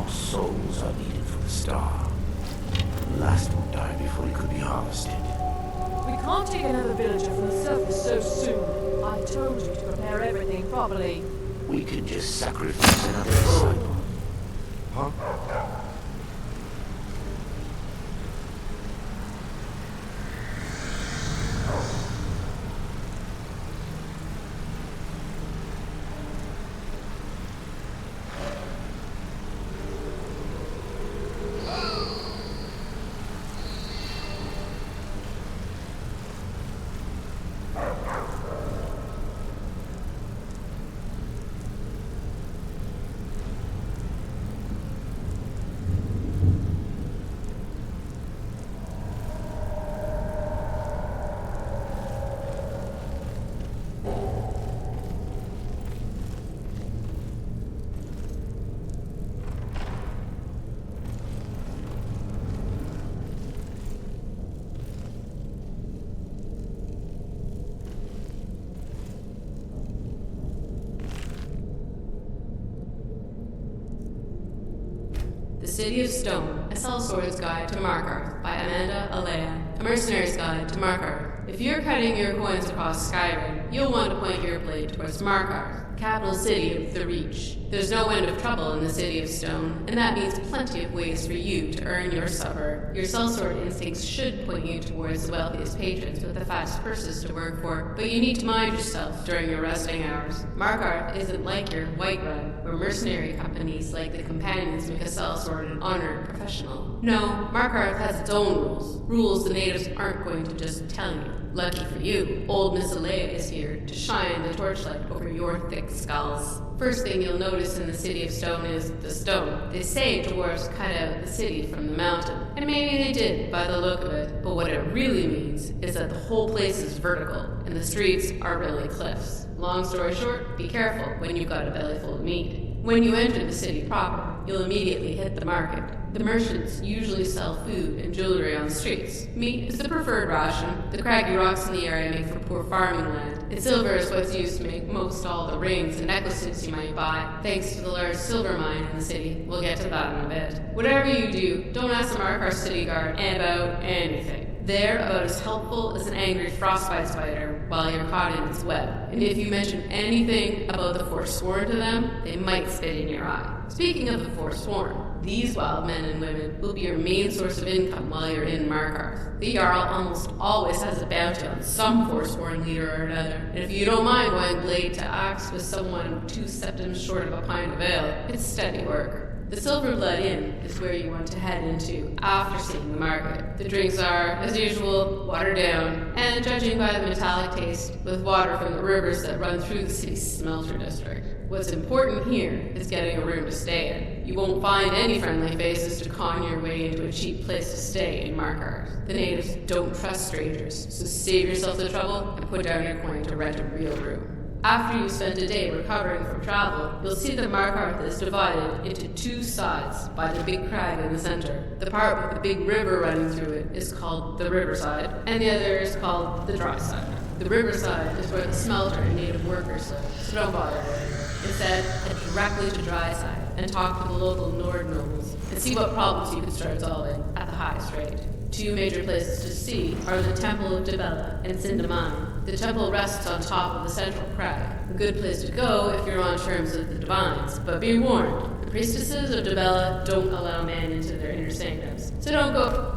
Souls are needed for the star. The last one died before he could be harvested. We can't take another villager from the surface so soon. I told you to prepare everything properly. We can just sacrifice another disciple. Huh? City of Stone, A Sellsword's Guide to Markarth by Amanda Alea, A Mercenary's Guide to Markarth. If you're cutting your coins across Skyrim, you'll want to point your blade towards Markarth, capital city of the Reach. There's no end of trouble in the City of Stone, and that means plenty of ways for you to earn your supper. Your sellsword instincts should point you towards the wealthiest patrons with the fattest purses to work for, but you need to mind yourself during your resting hours. Markarth isn't like your Whiterun, where mercenary companies like the Companions make a sellsword an honored professional. No, Markarth has its own rules the natives aren't going to just tell you. Lucky for you, old Miss Alea is here to shine the torchlight over your thick skulls. First thing you'll notice in the City of Stone is the stone. They say dwarves cut out the city from the mountain, and maybe they did by the look of it, but what it really means is that the whole place is vertical, and the streets are really cliffs. Long story short, be careful when you've got a belly full of meat. When you enter the city proper, you'll immediately hit the market. The merchants usually sell food and jewelry on the streets. Meat is the preferred ration. The craggy rocks in the area make for poor farming land, and silver is what's used to make most all the rings and necklaces you might buy, thanks to the large silver mine in the city. We'll get to that in a bit. Whatever you do, don't ask the Markarth city guard about anything. They're about as helpful as an angry frostbite spider while you're caught in its web. And if you mention anything about the Forsworn to them, they might spit in your eye. Speaking of the Forsworn, these wild men and women will be your main source of income while you're in Markarth. The Jarl almost always has a bounty on some Forsworn leader or another, and if you don't mind going blade to axe with someone 2 septums short of a pint of ale, it's steady work. The Silverblood Inn is where you want to head into after seeing the market. The drinks are, as usual, watered down, and judging by the metallic taste, with water from the rivers that run through the city's smelter district. What's important here is getting a room to stay in. You won't find any friendly faces to con your way into a cheap place to stay in Markarth. The natives don't trust strangers, so save yourself the trouble and put down your coin to rent a real room. After you've spent a day recovering from travel, you'll see that Markarth is divided into 2 sides by the big crag in the center. The part with the big river running through it is called the riverside, and the other is called the dry side. The riverside is where the smelter and native workers live, so don't bother worrying. Instead, head directly to dry side and talk to the local Nord nobles and see what problems you can start solving at the highest rate. 2 major places to see are the Temple of Dibella and Sindaman. The temple rests on top of the central crag. A good place to go if you're on terms with the divines, but be warned, the priestesses of Dibella don't allow men into their inner sanctums, so don't go.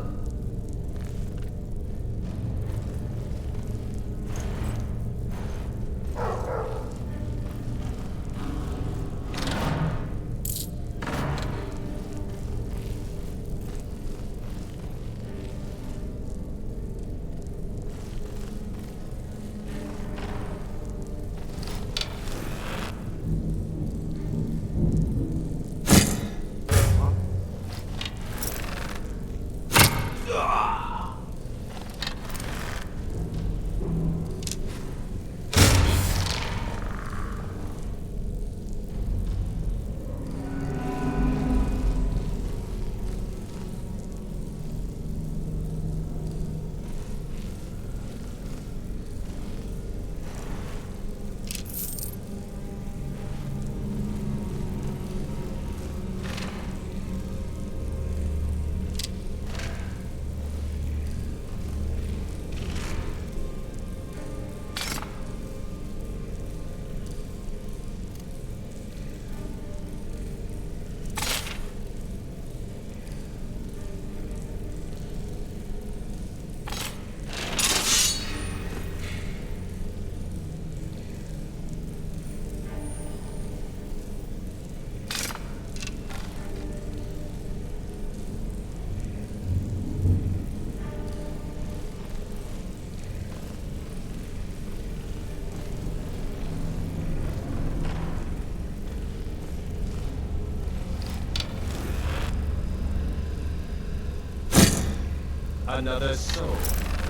Another soul,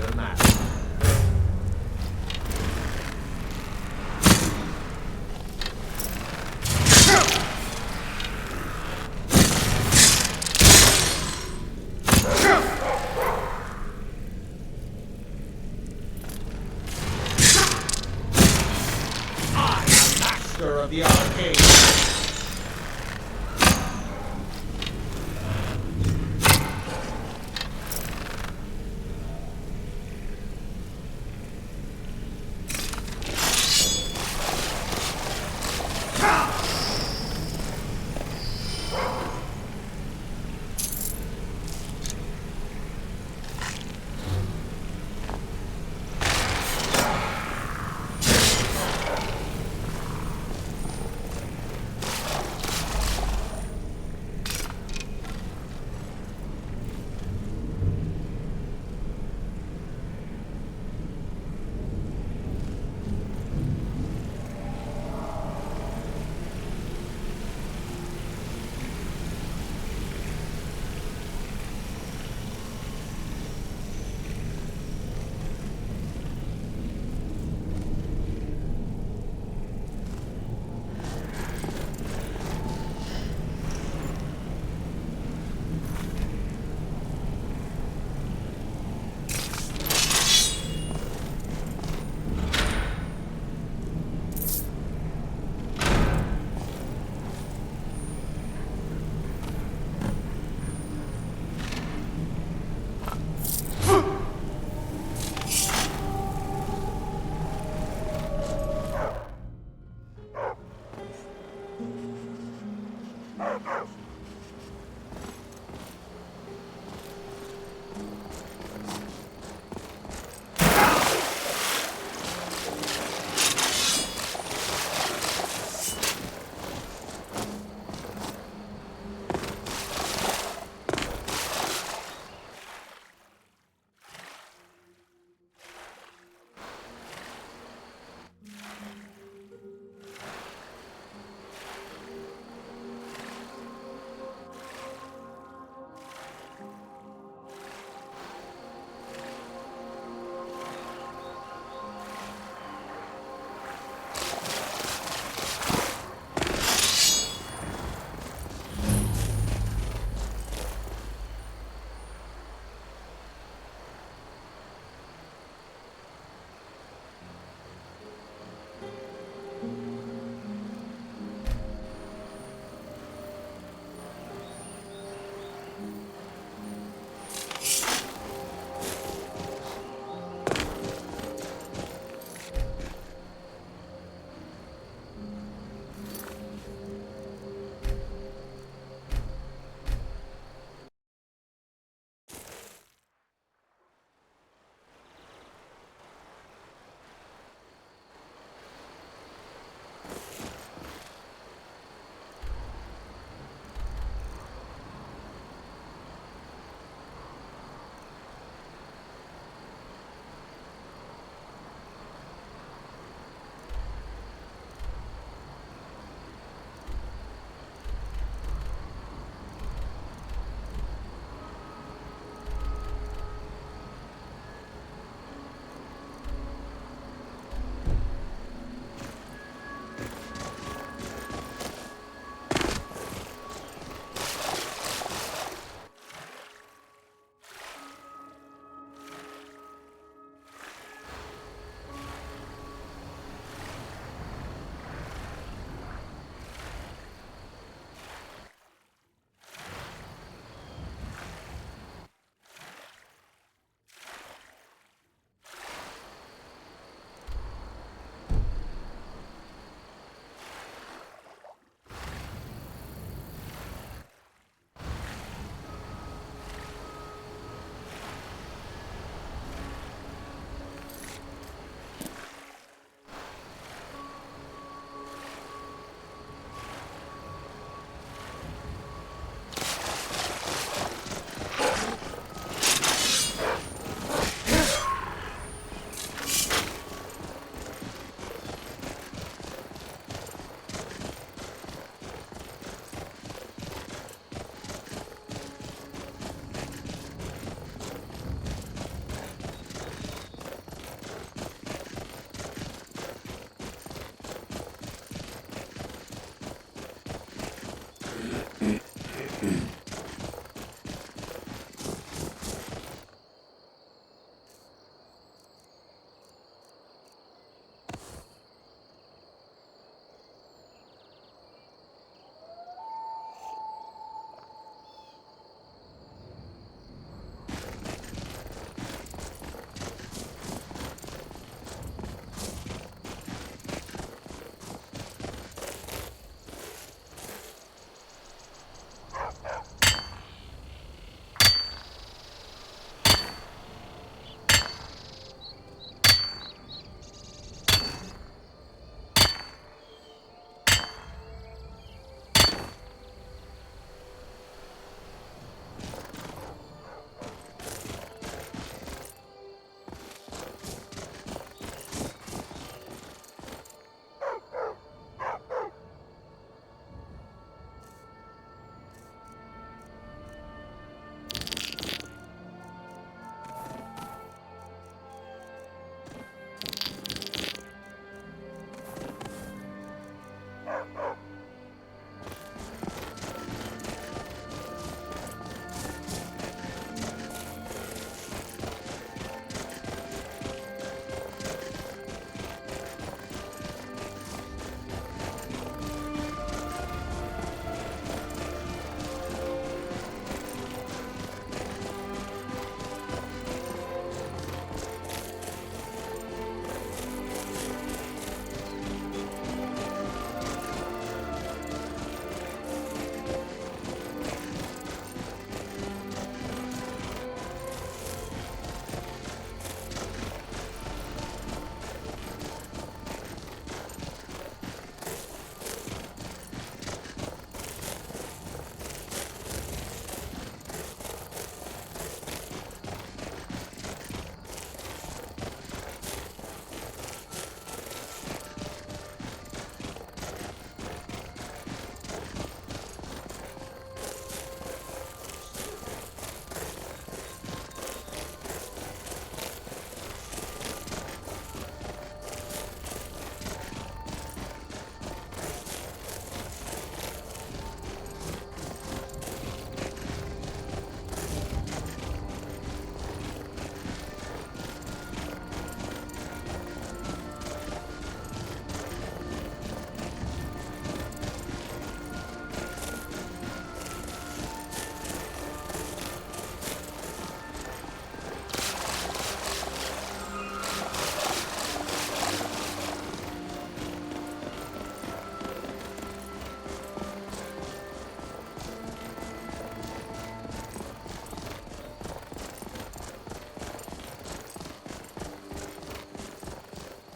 the map. I am master of the arcade.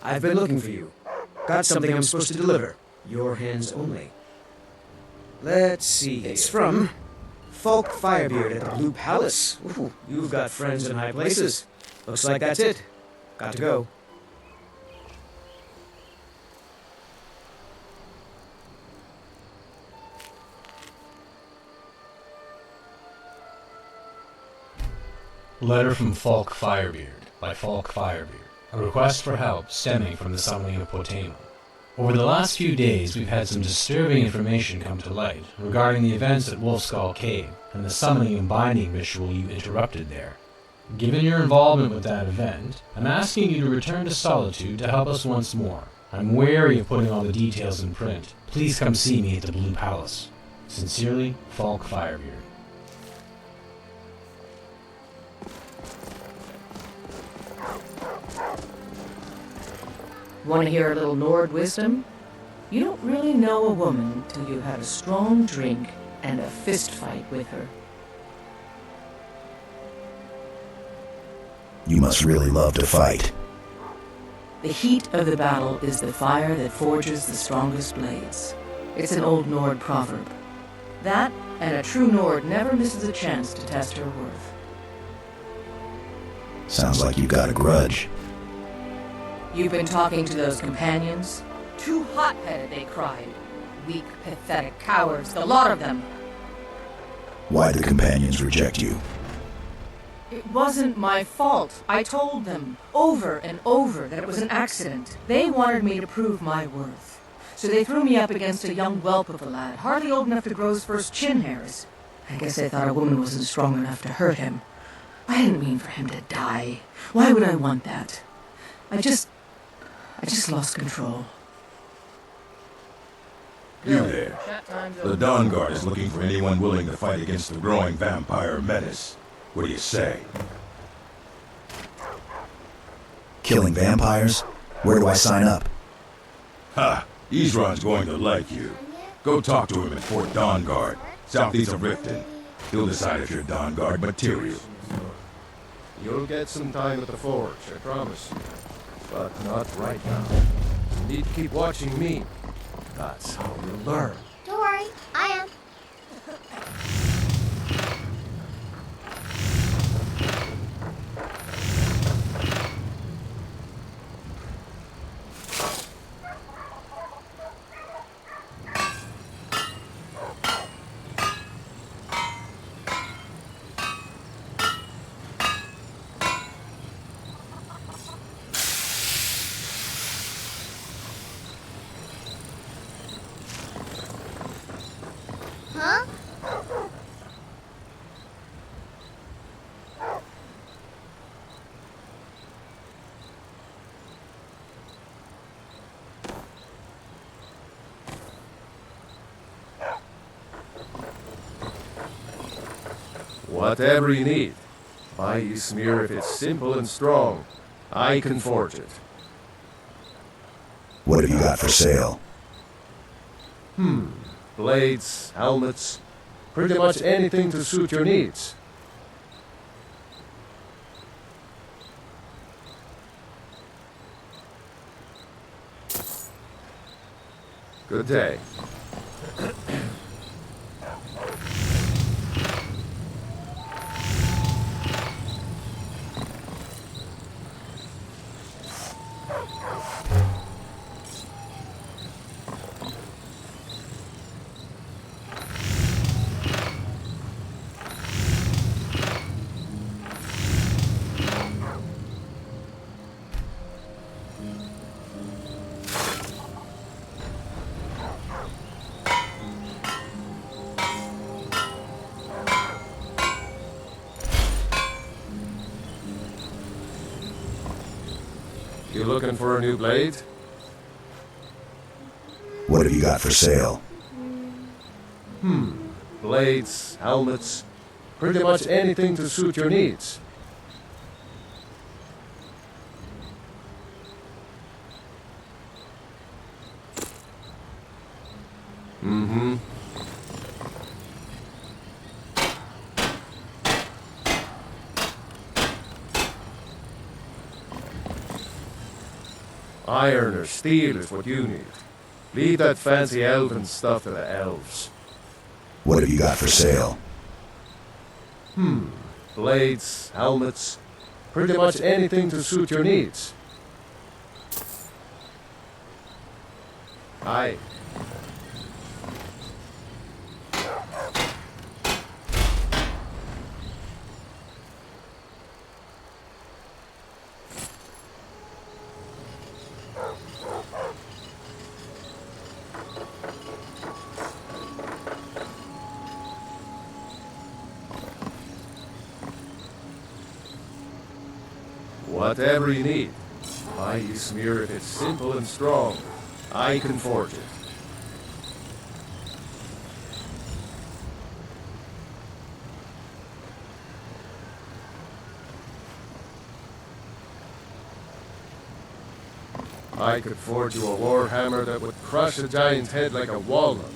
I've been looking for you. Got something I'm supposed to deliver. Your hands only. Let's see. It's from Falk Firebeard at the Blue Palace. Ooh, you've got friends in high places. Looks like that's it. Got to go. Letter from Falk Firebeard by Falk Firebeard. A request for help stemming from the summoning of Potema. Over the last few days, we've had some disturbing information come to light regarding the events at Wolfskull Cave and the summoning and binding ritual you interrupted there. Given your involvement with that event, I'm asking you to return to Solitude to help us once more. I'm wary of putting all the details in print. Please come see me at the Blue Palace. Sincerely, Falk Firebeard. Want to hear a little Nord wisdom? You don't really know a woman till you've had a strong drink and a fist fight with her. You must really love to fight. The heat of the battle is the fire that forges the strongest blades. It's an old Nord proverb. That, and a true Nord never misses a chance to test her worth. Sounds like you got a grudge. You've been talking to those companions? Too hot-headed, they cried. Weak, pathetic cowards, the lot of them. Why'd the companions reject you? It wasn't my fault. I told them, over and over, that it was an accident. They wanted me to prove my worth. So they threw me up against a young whelp of a lad, hardly old enough to grow his first chin hairs. I guess they thought a woman wasn't strong enough to hurt him. I didn't mean for him to die. Why would I want that? I just lost control. You there. The Dawn Guard is looking for anyone willing to fight against the growing vampire menace. What do you say? Killing vampires? Where do I sign up? Ha! Isran's going to like you. Go talk to him at Fort Dawn Guard, southeast of Riften. He'll decide if you're Dawn Guard material. You'll get some time at the forge, I promise. But not right now. You need to keep watching me. That's how you learn. Don't worry, I am. Huh? Whatever you need. Buy Ysmir if it's simple and strong. I can forge it. What have you got for sale? Blades, helmets, pretty much anything to suit your needs. Good day. You looking for a new blade? What have you got for sale? Blades, helmets, pretty much anything to suit your needs. Iron or steel is what you need. Leave that fancy elven stuff to the elves. What have you got for sale? Blades, helmets, pretty much anything to suit your needs. Aye. Whatever you need. Buy you smear if it's simple and strong. I can forge it. I could forge you a warhammer that would crush a giant's head like a walnut.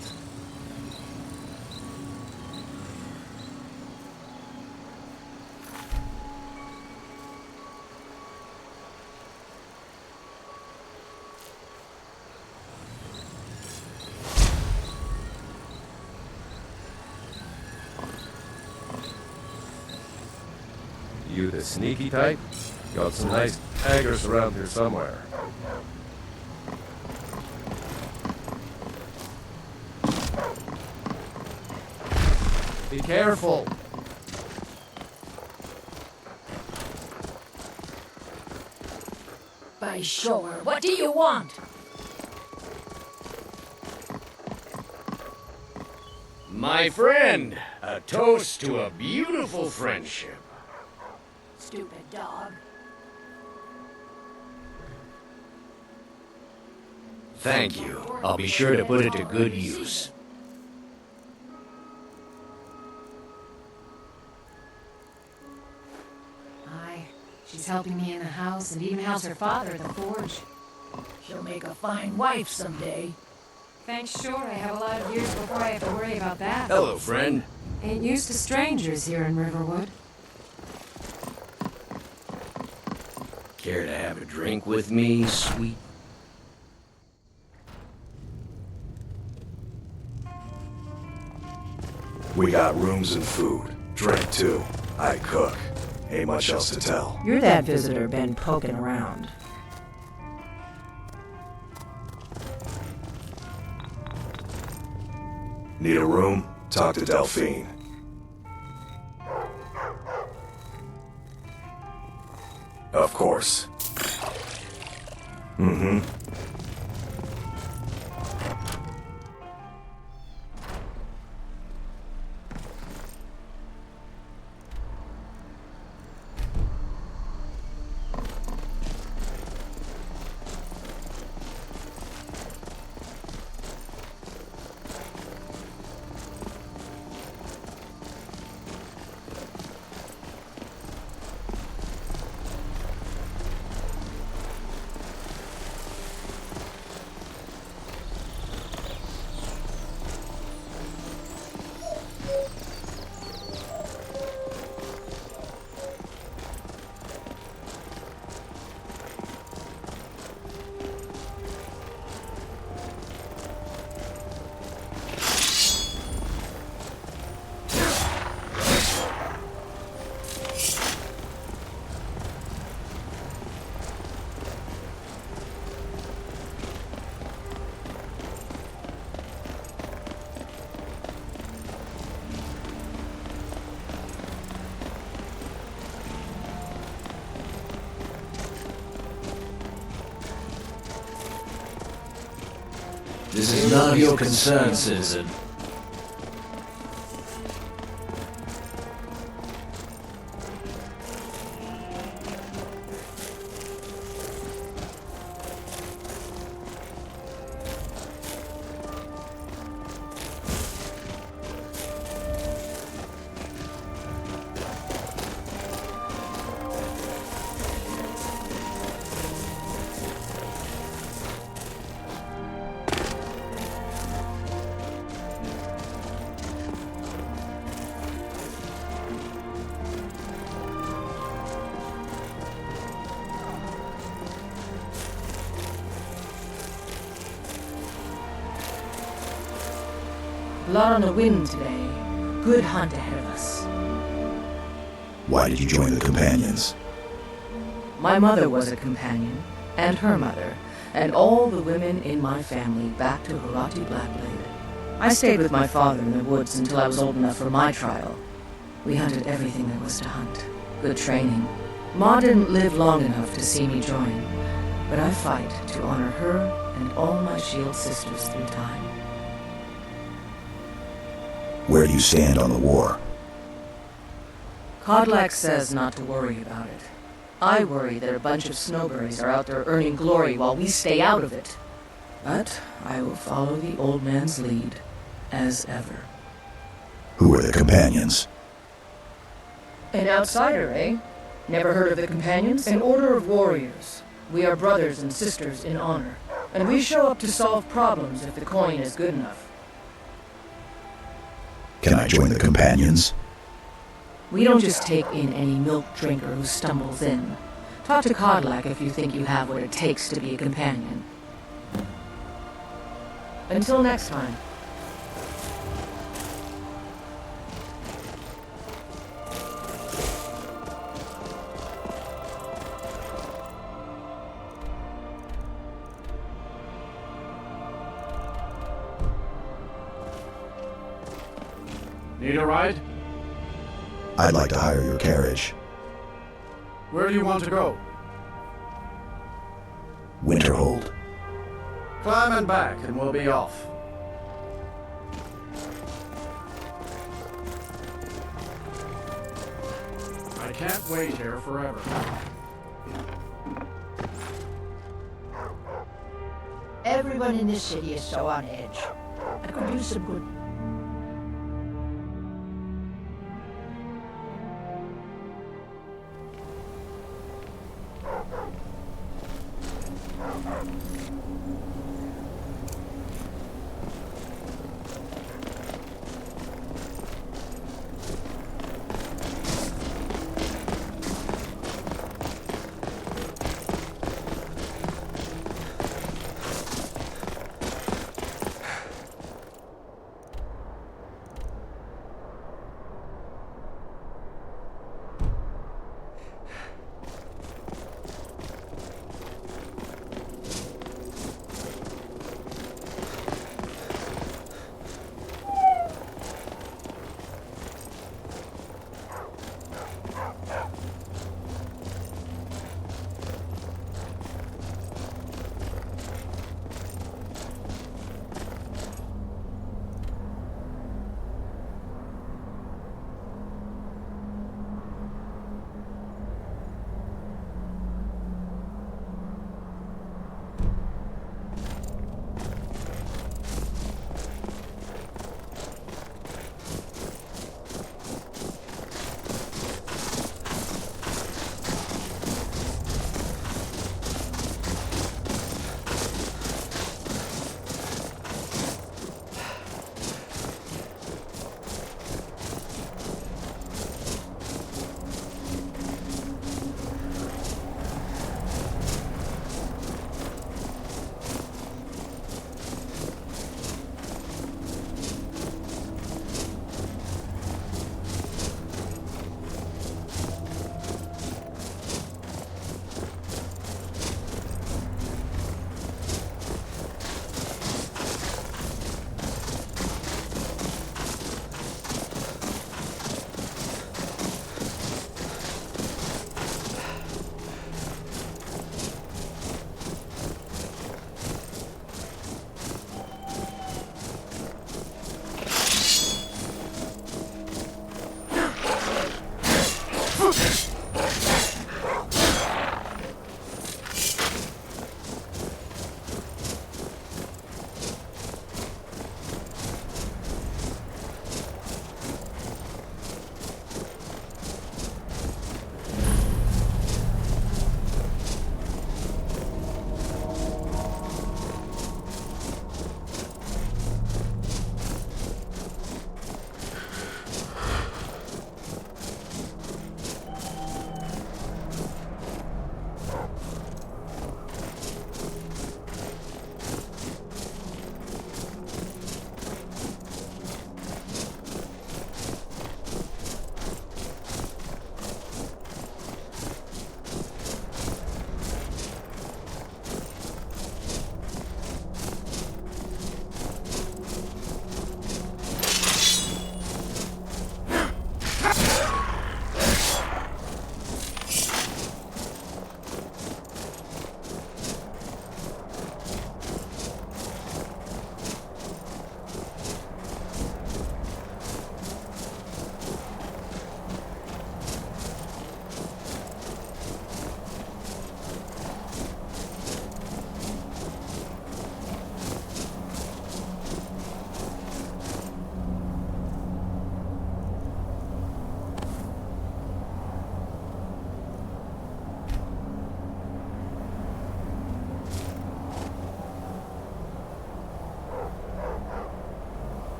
You the sneaky type? Got some nice daggers around here somewhere. Be careful! By sure, what do you want? My friend, a toast to a beautiful friendship. Stupid dog. Thank you. I'll be sure to put it to good use. Aye, she's helping me in the house and even helps her father at the forge. She'll make a fine wife someday. Thanks, sure. I have a lot of years before I have to worry about that. Hello, friend. Ain't used to strangers here in Riverwood. Care to have a drink with me, sweet? We got rooms and food. Drink, too. I cook. Ain't much else to tell. You're that visitor been poking around. Need a room? Talk to Delphine. Of course. Mm-hmm. This is none of your concern, citizen. lot on the wind today. Good hunt ahead of us. Why did you join the companions? My mother was a companion, and her mother, and all the women in my family back to Harati Blackblade. I stayed with my father in the woods until I was old enough for my trial. We hunted everything there was to hunt. Good training. Ma didn't live long enough to see me join, but I fight to honor her and all my shield sisters through time. Where do you stand on the war? Kodlak says not to worry about it. I worry that a bunch of snowberries are out there earning glory while we stay out of it. But I will follow the old man's lead, as ever. Who are the companions? An outsider, eh? Never heard of the companions? An order of warriors. We are brothers and sisters in honor, and we show up to solve problems if the coin is good enough. Can I join the companions? We don't just take in any milk drinker who stumbles in. Talk to Kodlak if you think you have what it takes to be a companion. Until next time. Need a ride? I'd like to hire your carriage. Where do you want to go? Winterhold. Climb and back, and we'll be off. I can't wait here forever. Everyone in this city is so on edge. I could use some good...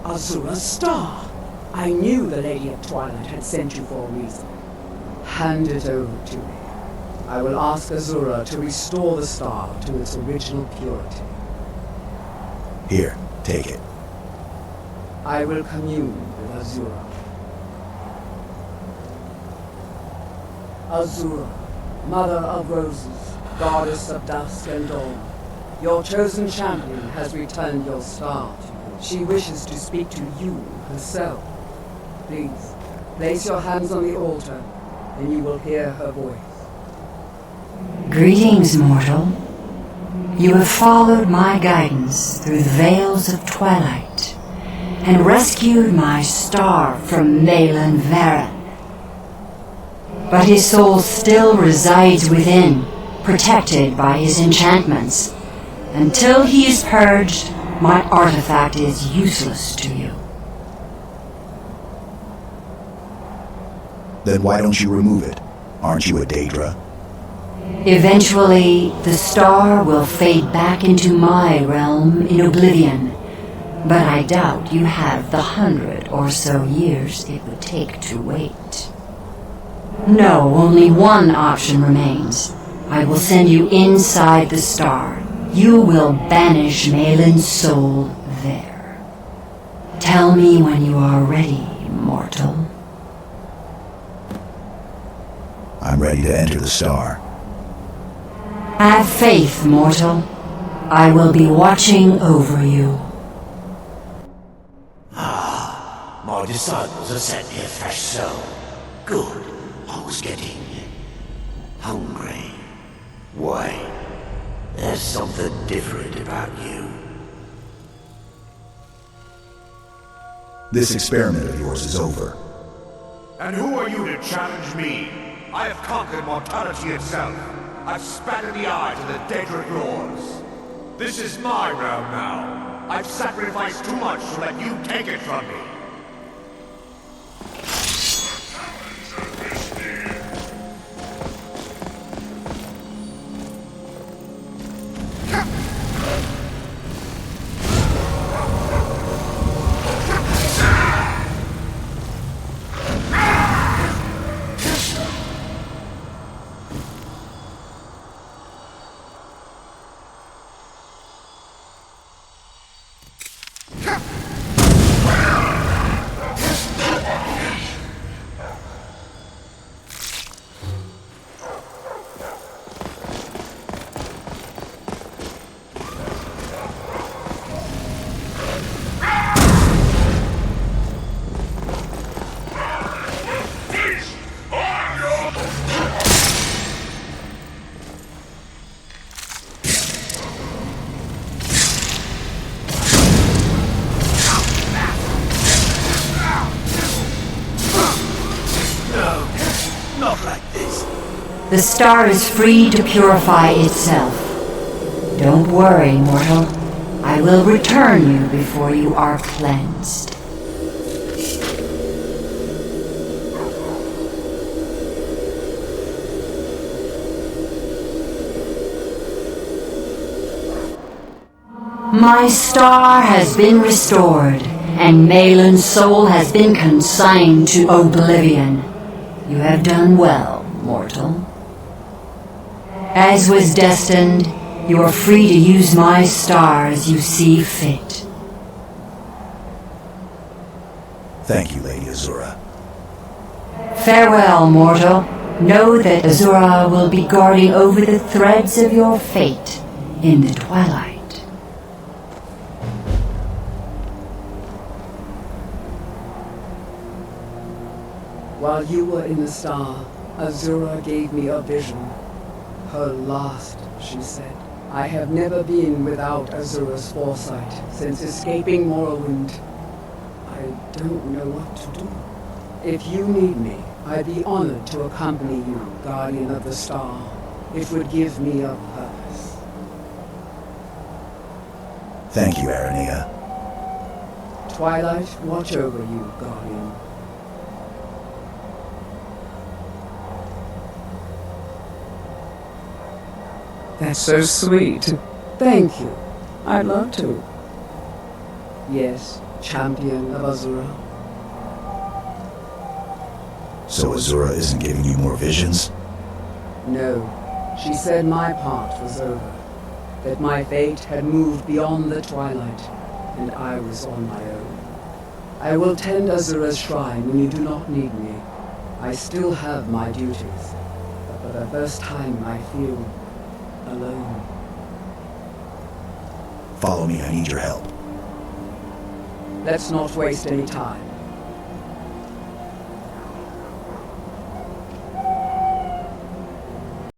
Azura's star. I knew the Lady of Twilight had sent you for a reason. Hand it over to me. I will ask Azura to restore the star to its original purity. Here, take it. I will commune with Azura. Azura, Mother of Roses, Goddess of Dusk and Dawn, your chosen champion has returned your star to you. She wishes to speak to you herself. Please, place your hands on the altar, and you will hear her voice. Greetings, mortal. You have followed my guidance through the veils of twilight and rescued my star from Malin Varen. But his soul still resides within, protected by his enchantments. Until he is purged, my artifact is useless to you. Then why don't you remove it? Aren't you a Daedra? Eventually, the star will fade back into my realm in Oblivion, but I doubt you have the 100 or so years it would take to wait. No, only one option remains. I will send you inside the star. You will banish Malin's soul there. Tell me when you are ready, mortal. I'm ready to enter the star. Have faith, mortal. I will be watching over you. My disciples have sent me a fresh soul. Good. I was getting hungry. Why? There's something different about you. This experiment of yours is over. And who are you to challenge me? I have conquered mortality itself. I've spat in the eyes of the Daedric lords. This is my realm now. I've sacrificed too much to let you take it from me. The star is free to purify itself. Don't worry, mortal. I will return you before you are cleansed. My star has been restored, and Malin's soul has been consigned to Oblivion. You have done well, mortal. As was destined, you are free to use my star as you see fit. Thank you, Lady Azura. Farewell, mortal. Know that Azura will be guarding over the threads of your fate in the twilight. While you were in the star, Azura gave me a vision. Her last, she said. I have never been without Azura's foresight since escaping Morrowind. I don't know what to do. If you need me, I'd be honored to accompany you, Guardian of the Star. It would give me a purpose. Thank you, Aranea. Twilight, watch over you, Guardian. That's so sweet. Thank you. I'd love to. Yes, champion of Azura. So Azura isn't giving you more visions? No. She said my part was over. That my fate had moved beyond the twilight, and I was on my own. I will tend Azura's shrine when you do not need me. I still have my duties, but for the first time I feel alone. Follow me, I need your help. Let's not waste any time.